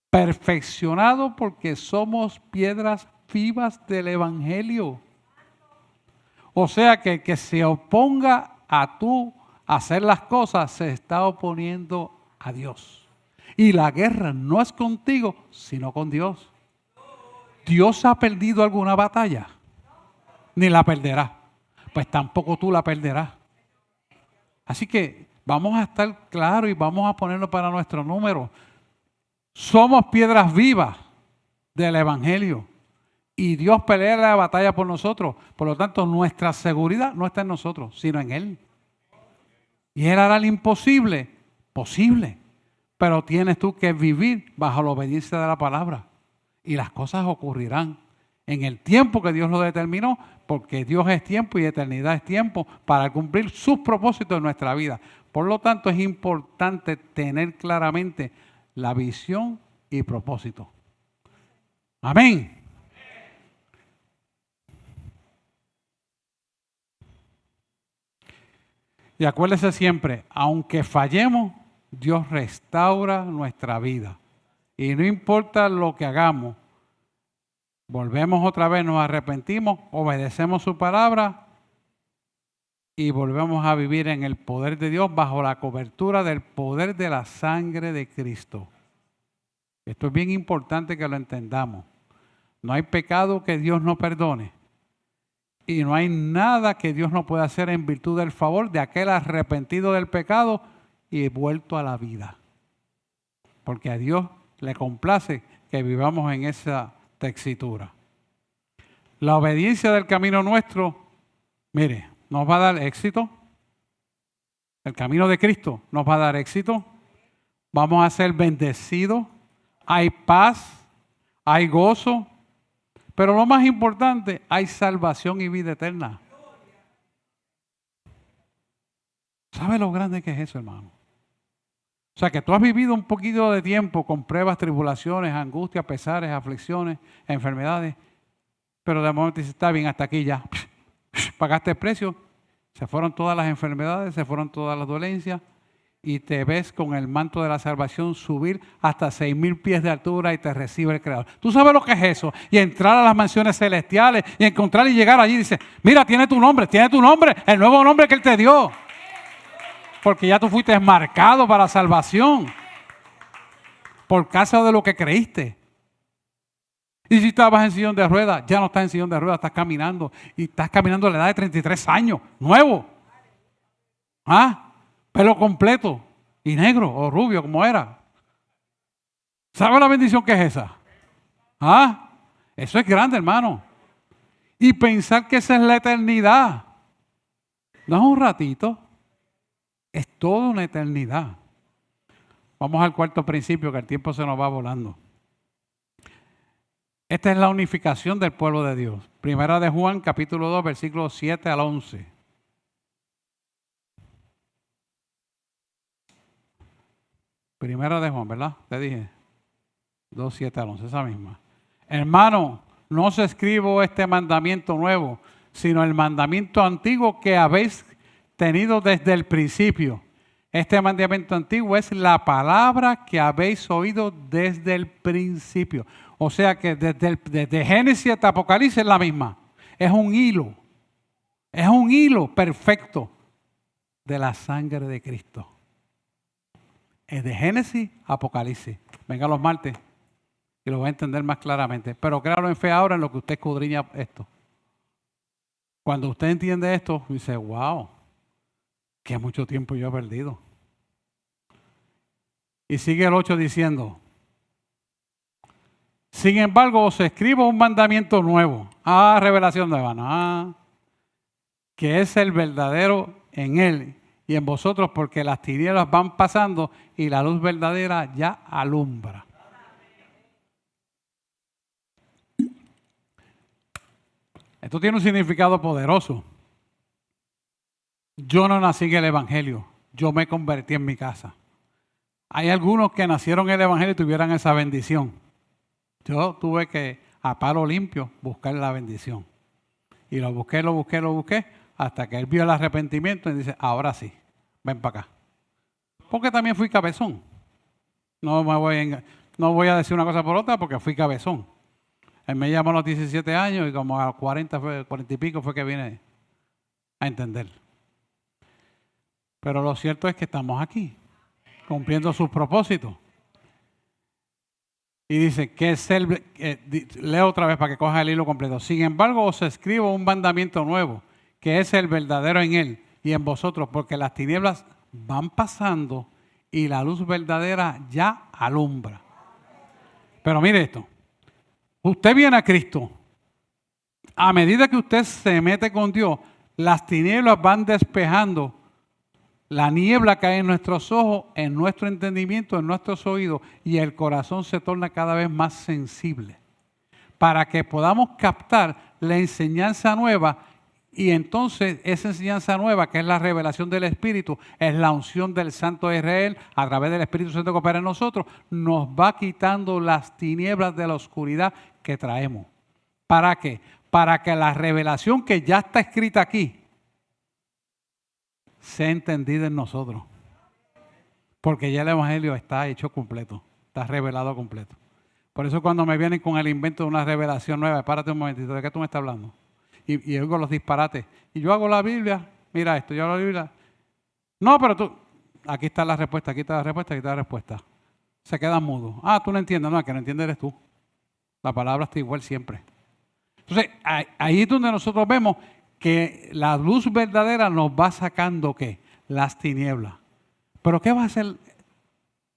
A: Perfeccionados porque somos piedras vivas del evangelio. O sea que el que se oponga a tú hacer las cosas se está oponiendo a Dios. Y la guerra no es contigo, sino con Dios. ¿Dios ha perdido alguna batalla? Ni la perderá. Pues tampoco tú la perderás. Así que vamos a estar claros y vamos a ponerlo para nuestro número. Somos piedras vivas del evangelio. Y Dios pelea la batalla por nosotros. Por lo tanto, nuestra seguridad no está en nosotros, sino en Él. Y Él hará lo imposible, posible. Pero tienes tú que vivir bajo la obediencia de la palabra. Y las cosas ocurrirán en el tiempo que Dios lo determinó, porque Dios es tiempo y eternidad es tiempo para cumplir sus propósitos en nuestra vida. Por lo tanto, es importante tener claramente la visión y propósito. Amén. Y acuérdese siempre, aunque fallemos, Dios restaura nuestra vida. Y no importa lo que hagamos, volvemos otra vez, nos arrepentimos, obedecemos su palabra y volvemos a vivir en el poder de Dios bajo la cobertura del poder de la sangre de Cristo. Esto es bien importante que lo entendamos. No hay pecado que Dios no perdone. Y no hay nada que Dios no pueda hacer en virtud del favor de aquel arrepentido del pecado y vuelto a la vida. Porque a Dios le complace que vivamos en esa textura. La obediencia del camino nuestro, mire, nos va a dar éxito. El camino de Cristo nos va a dar éxito. Vamos a ser bendecidos. Hay paz, hay gozo. Pero lo más importante, hay salvación y vida eterna. ¿Sabe lo grande que es eso, hermano? O sea, que tú has vivido un poquito de tiempo con pruebas, tribulaciones, angustias, pesares, aflicciones, enfermedades. Pero de momento dices, está bien, hasta aquí ya. Pagaste el precio. Se fueron todas las enfermedades, se fueron todas las dolencias. Y te ves con el manto de la salvación subir hasta 6,000 pies de altura y te recibe el Creador. ¿Tú sabes lo que es eso? Y entrar a las mansiones celestiales y encontrar y llegar allí y dice, mira, tiene tu nombre, el nuevo nombre que Él te dio. Porque ya tú fuiste marcado para salvación por causa de lo que creíste. Y si estabas en sillón de ruedas, ya no estás en sillón de ruedas, estás caminando. Y estás caminando a la edad de 33 años, nuevo. Pelo completo y negro o rubio como era. ¿Sabe la bendición que es esa? Eso es grande, hermano. Y pensar que esa es la eternidad. No es un ratito. Es toda una eternidad. Vamos al cuarto principio, que el tiempo se nos va volando. Esta es la unificación del pueblo de Dios. Primera de Juan, capítulo 2, versículos 7 al 11. Primera de Juan, ¿verdad? Te dije. 2, 7 al 11, esa misma. Hermano, no os escribo este mandamiento nuevo, sino el mandamiento antiguo que habéis tenido desde el principio. Este mandamiento antiguo es la palabra que habéis oído desde el principio. O sea que desde Génesis hasta Apocalipsis es la misma. Es un hilo. Es un hilo perfecto de la sangre de Cristo. Es de Génesis a Apocalipsis. Venga los martes y lo va a entender más claramente. Pero créalo en fe ahora en lo que usted escudriña esto. Cuando usted entiende esto, dice, wow, que mucho tiempo yo he perdido. Y sigue el 8 diciendo, sin embargo, os escribo un mandamiento nuevo. Revelación nueva. No, que es el verdadero en él y en vosotros, porque las tinieblas van pasando y la luz verdadera ya alumbra. Esto tiene un significado poderoso. Yo no nací en el Evangelio, yo me convertí en mi casa. Hay algunos que nacieron en el Evangelio y tuvieran esa bendición. Yo tuve que, a palo limpio, buscar la bendición. Y lo busqué, hasta que él vio el arrepentimiento y dice, ahora sí, ven para acá. Porque también fui cabezón. No voy a decir una cosa por otra porque fui cabezón. Él me llamó a los 17 años y como a los 40 y pico fue que vine a entender. Pero lo cierto es que estamos aquí, cumpliendo sus propósitos. Y dice que es leo otra vez para que coja el hilo completo. Sin embargo, os escribo un mandamiento nuevo, que es el verdadero en él y en vosotros, porque las tinieblas van pasando y la luz verdadera ya alumbra. Pero mire esto. Usted viene a Cristo. A medida que usted se mete con Dios, las tinieblas van despejando. La niebla cae en nuestros ojos, en nuestro entendimiento, en nuestros oídos, y el corazón se torna cada vez más sensible para que podamos captar la enseñanza nueva. Y entonces esa enseñanza nueva, que es la revelación del Espíritu, es la unción del Santo de Israel a través del Espíritu Santo que opera en nosotros, nos va quitando las tinieblas de la oscuridad que traemos. ¿Para qué? Para que la revelación que ya está escrita aquí sea entendida en nosotros. Porque ya el Evangelio está hecho completo, está revelado completo. Por eso cuando me vienen con el invento de una revelación nueva, párate un momentito, ¿de qué tú me estás hablando? Y oigo los disparates. Y yo hago la Biblia, mira esto, yo hago la Biblia. No, pero tú, aquí está la respuesta, aquí está la respuesta, aquí está la respuesta. Se quedan mudos. Tú no entiendes, no, el que no entiende eres tú. La palabra está igual siempre. Entonces, ahí es donde nosotros vemos que la luz verdadera nos va sacando, ¿qué? Las tinieblas. ¿Pero qué va a hacer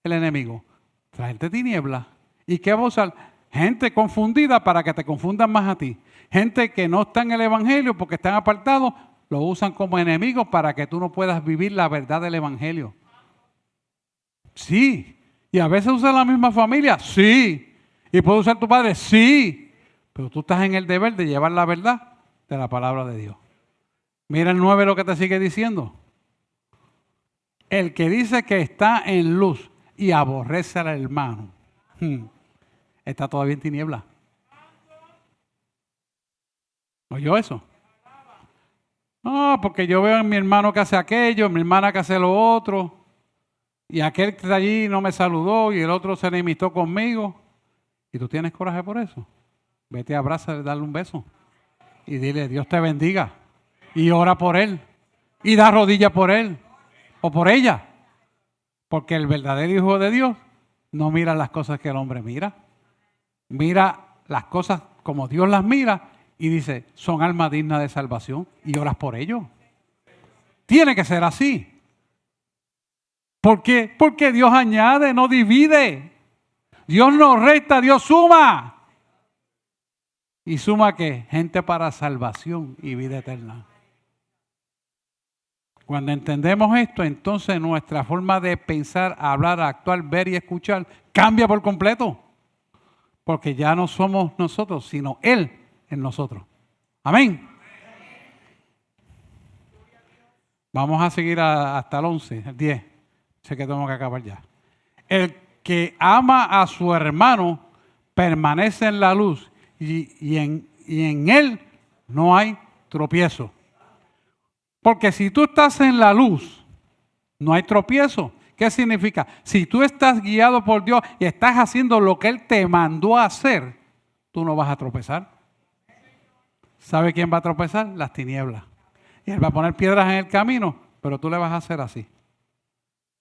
A: el enemigo? Traerte tinieblas. ¿Y qué va a usar? Gente confundida para que te confundan más a ti. Gente que no está en el Evangelio porque están apartados, lo usan como enemigos para que tú no puedas vivir la verdad del Evangelio. Sí. Y a veces usa la misma familia. Sí. Y puede usar tu padre. Sí. Pero tú estás en el deber de llevar la verdad de la palabra de Dios. Mira el 9 lo que te sigue diciendo. El que dice que está en luz y aborrece al hermano, está todavía en tiniebla. ¿Oyó eso? No, porque yo veo a mi hermano que hace aquello, mi hermana que hace lo otro, y aquel que está allí no me saludó y el otro se enemistó conmigo. ¿Y tú tienes coraje por eso? Vete, abrázale, dale un beso y dile, Dios te bendiga. Y ora por él. Y da rodillas por él o por ella. Porque el verdadero Hijo de Dios no mira las cosas que el hombre mira. Mira las cosas como Dios las mira y dice, son almas dignas de salvación y oras por ellos. Tiene que ser así. ¿Por qué? Porque Dios añade, no divide. Dios no resta, Dios suma. ¿Y suma qué? Gente para salvación y vida eterna. Cuando entendemos esto, entonces nuestra forma de pensar, hablar, actuar, ver y escuchar cambia por completo. Porque ya no somos nosotros, sino Él en nosotros. Amén. Vamos a seguir hasta el 11, el 10. Sé que tengo que acabar ya. El que ama a su hermano permanece en la luz y en él no hay tropiezo. Porque si tú estás en la luz, no hay tropiezo. ¿Qué significa? Si tú estás guiado por Dios y estás haciendo lo que Él te mandó a hacer, tú no vas a tropezar. ¿Sabe quién va a tropezar? Las tinieblas. Y Él va a poner piedras en el camino, pero tú le vas a hacer así,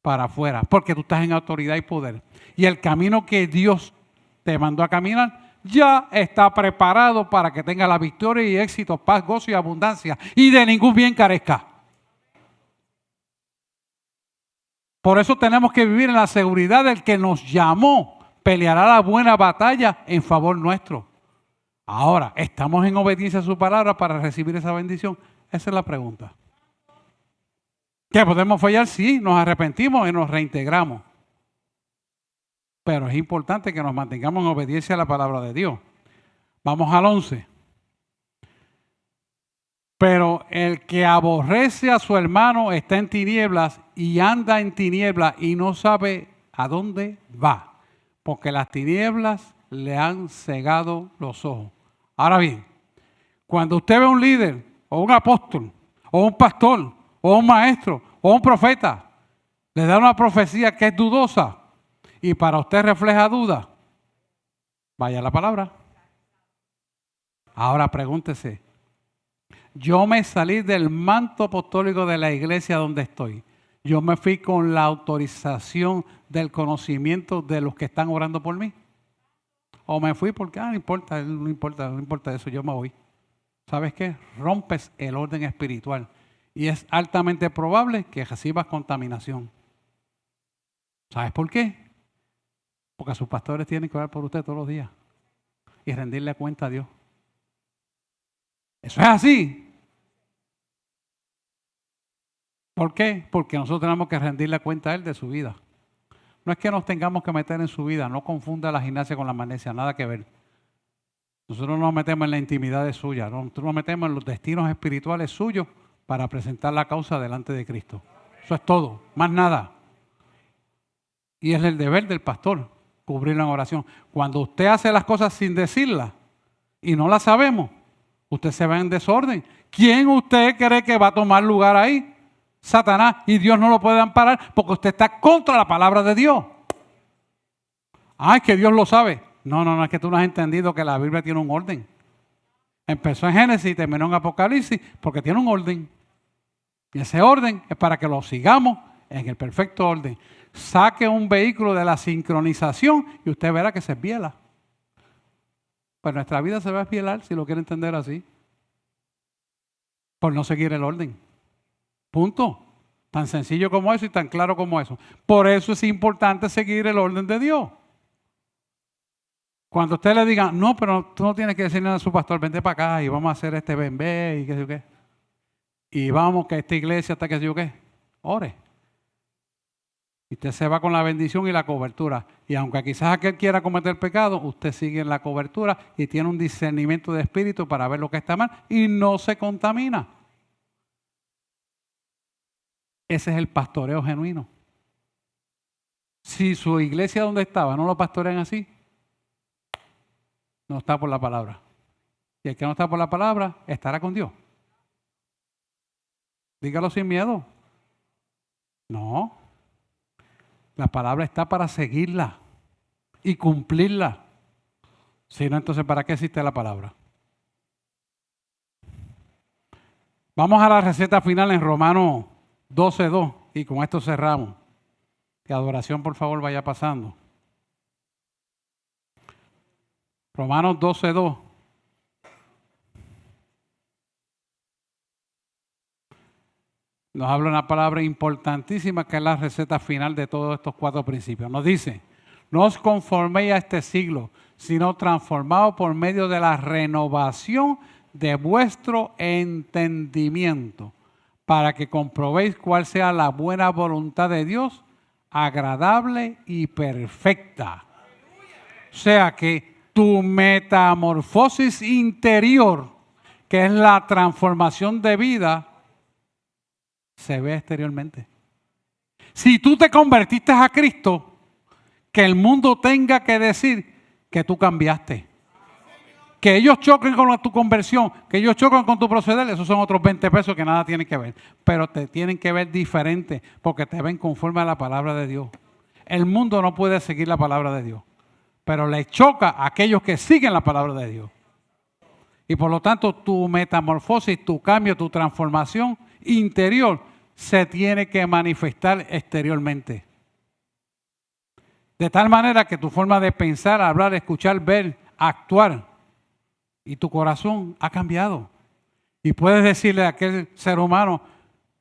A: para afuera, porque tú estás en autoridad y poder. Y el camino que Dios te mandó a caminar ya está preparado para que tenga la victoria y éxito, paz, gozo y abundancia, y de ningún bien carezca. Por eso tenemos que vivir en la seguridad del que nos llamó, peleará la buena batalla en favor nuestro. Ahora, ¿estamos en obediencia a su palabra para recibir esa bendición? Esa es la pregunta. ¿Qué podemos fallar? Sí, nos arrepentimos y nos reintegramos. Pero es importante que nos mantengamos en obediencia a la palabra de Dios. Vamos al 11. Pero el que aborrece a su hermano está en tinieblas y anda en tinieblas y no sabe a dónde va, porque las tinieblas le han cegado los ojos. Ahora bien, cuando usted ve a un líder o un apóstol o un pastor o un maestro o un profeta, le da una profecía que es dudosa y para usted refleja duda, vaya a la palabra. Ahora pregúntese, yo me salí del manto apostólico de la iglesia donde estoy. Yo me fui con la autorización del conocimiento de los que están orando por mí. O me fui porque, no importa eso, yo me voy. ¿Sabes qué? Rompes el orden espiritual. Y es altamente probable que recibas contaminación. ¿Sabes por qué? Porque sus pastores tienen que orar por usted todos los días. Y rendirle cuenta a Dios. Eso es así. ¿Por qué? Porque nosotros tenemos que rendirle cuenta a Él de su vida. No es que nos tengamos que meter en su vida, no confunda la gimnasia con la magnesia, nada que ver. Nosotros nos metemos en la intimidad suya, nosotros nos metemos en los destinos espirituales suyos para presentar la causa delante de Cristo. Eso es todo, más nada. Y es el deber del pastor, cubrirla en oración. Cuando usted hace las cosas sin decirlas y no las sabemos, usted se va en desorden. ¿Quién usted cree que va a tomar lugar ahí? Satanás, y Dios no lo puede amparar porque usted está contra la palabra de Dios. Es que Dios lo sabe. No, es que tú no has entendido que la Biblia tiene un orden. Empezó en Génesis y terminó en Apocalipsis porque tiene un orden. Y ese orden es para que lo sigamos en el perfecto orden. Saque un vehículo de la sincronización y usted verá que se esbiela. Pues nuestra vida se va a esbielar, si lo quiere entender así, por no seguir el orden. Punto. Tan sencillo como eso y tan claro como eso. Por eso es importante seguir el orden de Dios. Cuando usted le diga, no, pero tú no tienes que decirle a su pastor, vente para acá y vamos a hacer este bembé y qué sé yo qué. Y vamos que esta iglesia hasta que sé yo qué. Ore. Y usted se va con la bendición y la cobertura. Y aunque quizás aquel quiera cometer pecado, usted sigue en la cobertura y tiene un discernimiento de espíritu para ver lo que está mal y no se contamina. Ese es el pastoreo genuino. Si su iglesia donde estaba no lo pastorean así, no está por la palabra. Y el que no está por la palabra estará con Dios. Dígalo sin miedo. No. La palabra está para seguirla y cumplirla. Si no, entonces ¿para qué existe la palabra? Vamos a la receta final en Romanos 12:2 y con esto cerramos. Que adoración por favor vaya pasando. Romanos 12:2. Nos habla una palabra importantísima que es la receta final de todos estos 4 principios. Nos dice, no os conforméis a este siglo, sino transformados por medio de la renovación de vuestro entendimiento, para que comprobéis cuál sea la buena voluntad de Dios, agradable y perfecta. O sea que tu metamorfosis interior, que es la transformación de vida, se ve exteriormente. Si tú te convertiste a Cristo, que el mundo tenga que decir que tú cambiaste. Que ellos choquen con tu conversión, que ellos choquen con tu proceder, esos son otros 20 pesos que nada tienen que ver. Pero te tienen que ver diferente porque te ven conforme a la palabra de Dios. El mundo no puede seguir la palabra de Dios, pero le choca a aquellos que siguen la palabra de Dios. Y por lo tanto, tu metamorfosis, tu cambio, tu transformación interior se tiene que manifestar exteriormente. De tal manera que tu forma de pensar, hablar, escuchar, ver, actuar y tu corazón ha cambiado. Y puedes decirle a aquel ser humano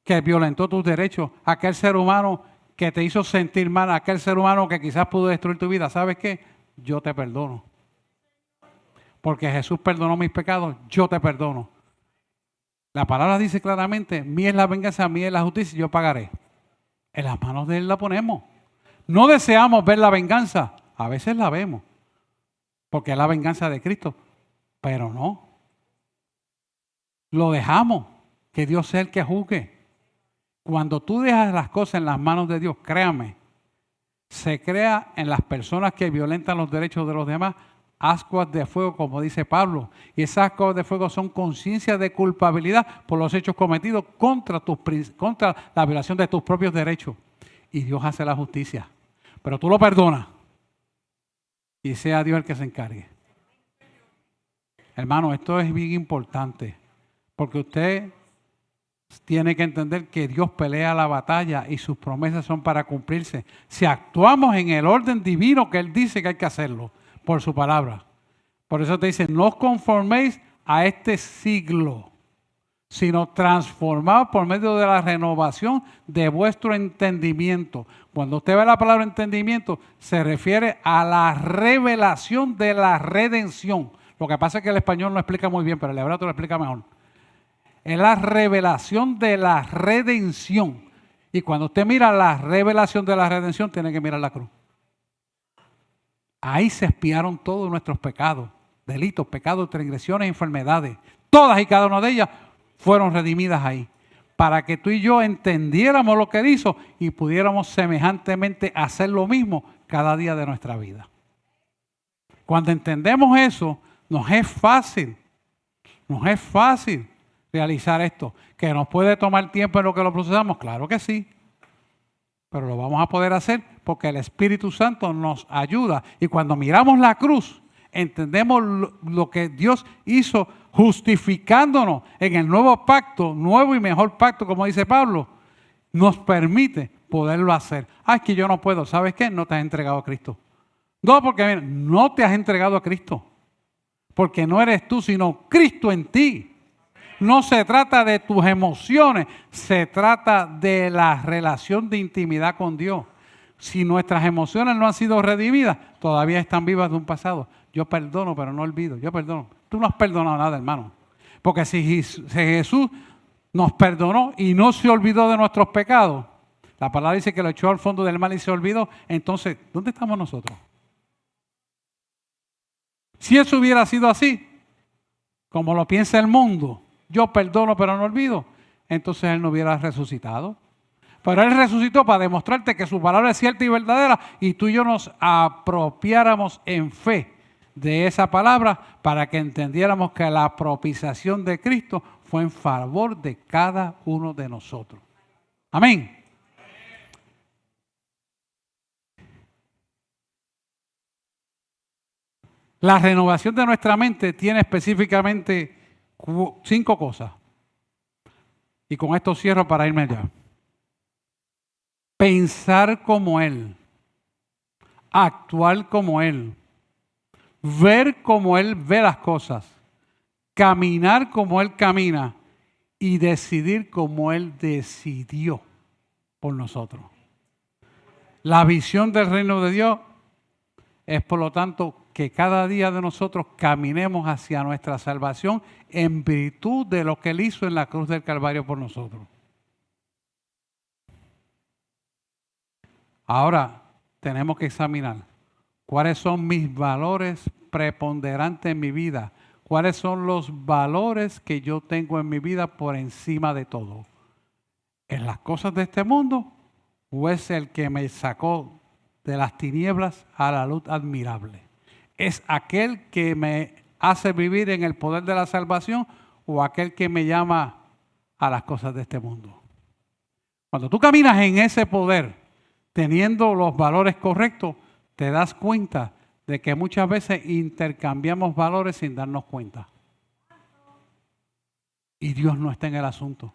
A: que violentó tus derechos, a aquel ser humano que te hizo sentir mal, a aquel ser humano que quizás pudo destruir tu vida, ¿sabes qué? Yo te perdono. Porque Jesús perdonó mis pecados, yo te perdono. La palabra dice claramente, mía es la venganza, mía es la justicia, yo pagaré. En las manos de Él la ponemos. No deseamos ver la venganza, a veces la vemos, porque es la venganza de Cristo, pero no. Lo dejamos, que Dios sea el que juzgue. Cuando tú dejas las cosas en las manos de Dios, créame, se crea en las personas que violentan los derechos de los demás ascuas de fuego, como dice Pablo. Y esas ascuas de fuego son conciencia de culpabilidad por los hechos cometidos contra la violación de tus propios derechos. Y Dios hace la justicia. Pero tú lo perdonas. Y sea Dios el que se encargue. Hermano, esto es bien importante. Porque usted tiene que entender que Dios pelea la batalla y sus promesas son para cumplirse. Si actuamos en el orden divino que Él dice que hay que hacerlo, por su palabra. Por eso te dice, no os conforméis a este siglo, sino transformados por medio de la renovación de vuestro entendimiento. Cuando usted ve la palabra entendimiento, se refiere a la revelación de la redención. Lo que pasa es que el español no explica muy bien, pero el hebreo te lo explica mejor. Es la revelación de la redención. Y cuando usted mira la revelación de la redención, tiene que mirar la cruz. Ahí se expiaron todos nuestros pecados, delitos, pecados, transgresiones, enfermedades. Todas y cada una de ellas fueron redimidas ahí. Para que tú y yo entendiéramos lo que Él hizo y pudiéramos semejantemente hacer lo mismo cada día de nuestra vida. Cuando entendemos eso, nos es fácil realizar esto. ¿Que nos puede tomar tiempo en lo que lo procesamos? Claro que sí. Pero lo vamos a poder hacer porque el Espíritu Santo nos ayuda. Y cuando miramos la cruz, entendemos lo que Dios hizo justificándonos en el nuevo pacto, nuevo y mejor pacto, como dice Pablo, nos permite poderlo hacer. Es que yo no puedo. ¿Sabes qué? No te has entregado a Cristo. No, porque mira, no te has entregado a Cristo. Porque no eres tú, sino Cristo en ti. No se trata de tus emociones, se trata de la relación de intimidad con Dios. Si nuestras emociones no han sido redimidas, todavía están vivas de un pasado. Yo perdono, pero no olvido. Yo perdono. Tú no has perdonado nada, hermano. Porque si Jesús nos perdonó y no se olvidó de nuestros pecados, la palabra dice que lo echó al fondo del mar y se olvidó. Entonces, ¿dónde estamos nosotros? Si eso hubiera sido así, como lo piensa el mundo, yo perdono pero no olvido, entonces Él no hubiera resucitado. Pero Él resucitó para demostrarte que su palabra es cierta y verdadera y tú y yo nos apropiáramos en fe de esa palabra para que entendiéramos que la propiciación de Cristo fue en favor de cada uno de nosotros. Amén. La renovación de nuestra mente tiene específicamente 5 cosas. Y con esto cierro para irme allá. Pensar como Él. Actuar como Él. Ver como Él ve las cosas. Caminar como Él camina. Y decidir como Él decidió por nosotros. La visión del reino de Dios es, por lo tanto, que cada día de nosotros caminemos hacia nuestra salvación en virtud de lo que Él hizo en la cruz del Calvario por nosotros. Ahora tenemos que examinar cuáles son mis valores preponderantes en mi vida, cuáles son los valores que yo tengo en mi vida por encima de todo. ¿En las cosas de este mundo o es el que me sacó de las tinieblas a la luz admirable? ¿Es aquel que me hace vivir en el poder de la salvación o aquel que me llama a las cosas de este mundo? Cuando tú caminas en ese poder, teniendo los valores correctos, te das cuenta de que muchas veces intercambiamos valores sin darnos cuenta. Y Dios no está en el asunto.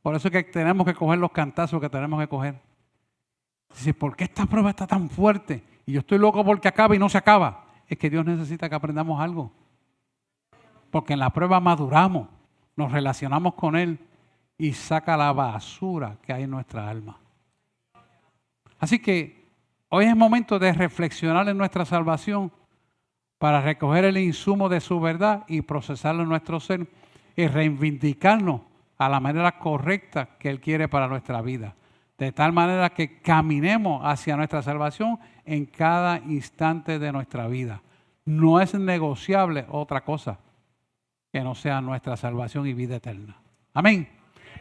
A: Por eso es que tenemos que coger los cantazos que tenemos que coger. Dice, ¿por qué esta prueba está tan fuerte? Y yo estoy loco porque acaba y no se acaba. Es que Dios necesita que aprendamos algo. Porque en la prueba maduramos, nos relacionamos con Él y saca la basura que hay en nuestra alma. Así que hoy es momento de reflexionar en nuestra salvación para recoger el insumo de su verdad y procesarlo en nuestro ser y reivindicarnos a la manera correcta que Él quiere para nuestra vida. De tal manera que caminemos hacia nuestra salvación en cada instante de nuestra vida. No es negociable otra cosa que no sea nuestra salvación y vida eterna. Amén.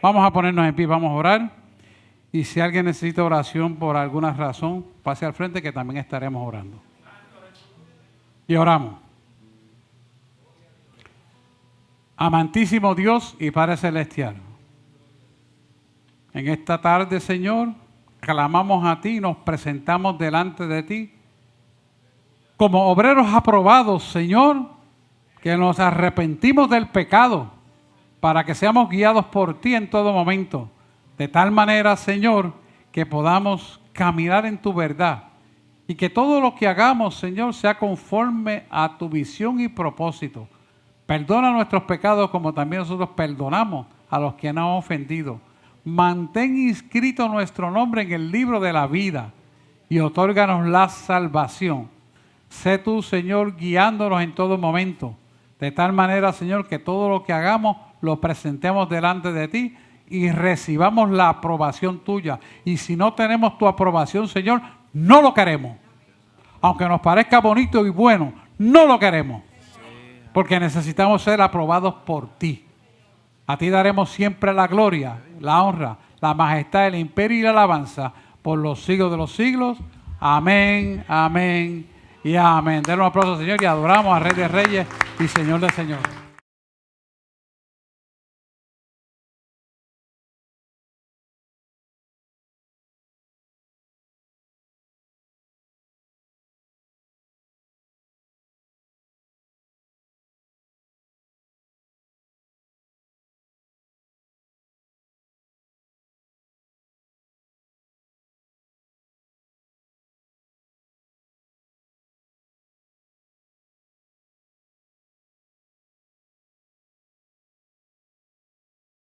A: Vamos a ponernos en pie, vamos a orar. Y si alguien necesita oración por alguna razón, pase al frente que también estaremos orando. Y oramos. Amantísimo Dios y Padre Celestial, en esta tarde, Señor, clamamos a ti y nos presentamos delante de ti como obreros aprobados, Señor, que nos arrepentimos del pecado para que seamos guiados por ti en todo momento. De tal manera, Señor, que podamos caminar en tu verdad y que todo lo que hagamos, Señor, sea conforme a tu visión y propósito. Perdona nuestros pecados como también nosotros perdonamos a los que nos han ofendido. Mantén inscrito nuestro nombre en el libro de la vida y otórganos la salvación. Sé tú, Señor, guiándonos en todo momento. De tal manera, Señor, que todo lo que hagamos lo presentemos delante de ti y recibamos la aprobación tuya. Y si no tenemos tu aprobación, Señor, no lo queremos. Aunque nos parezca bonito y bueno, no lo queremos. Porque necesitamos ser aprobados por ti. A ti daremos siempre la gloria, la honra, la majestad, el imperio y la alabanza por los siglos de los siglos. Amén, amén y amén. Denle un aplauso al Señor y adoramos al Rey de Reyes y Señor de Señores.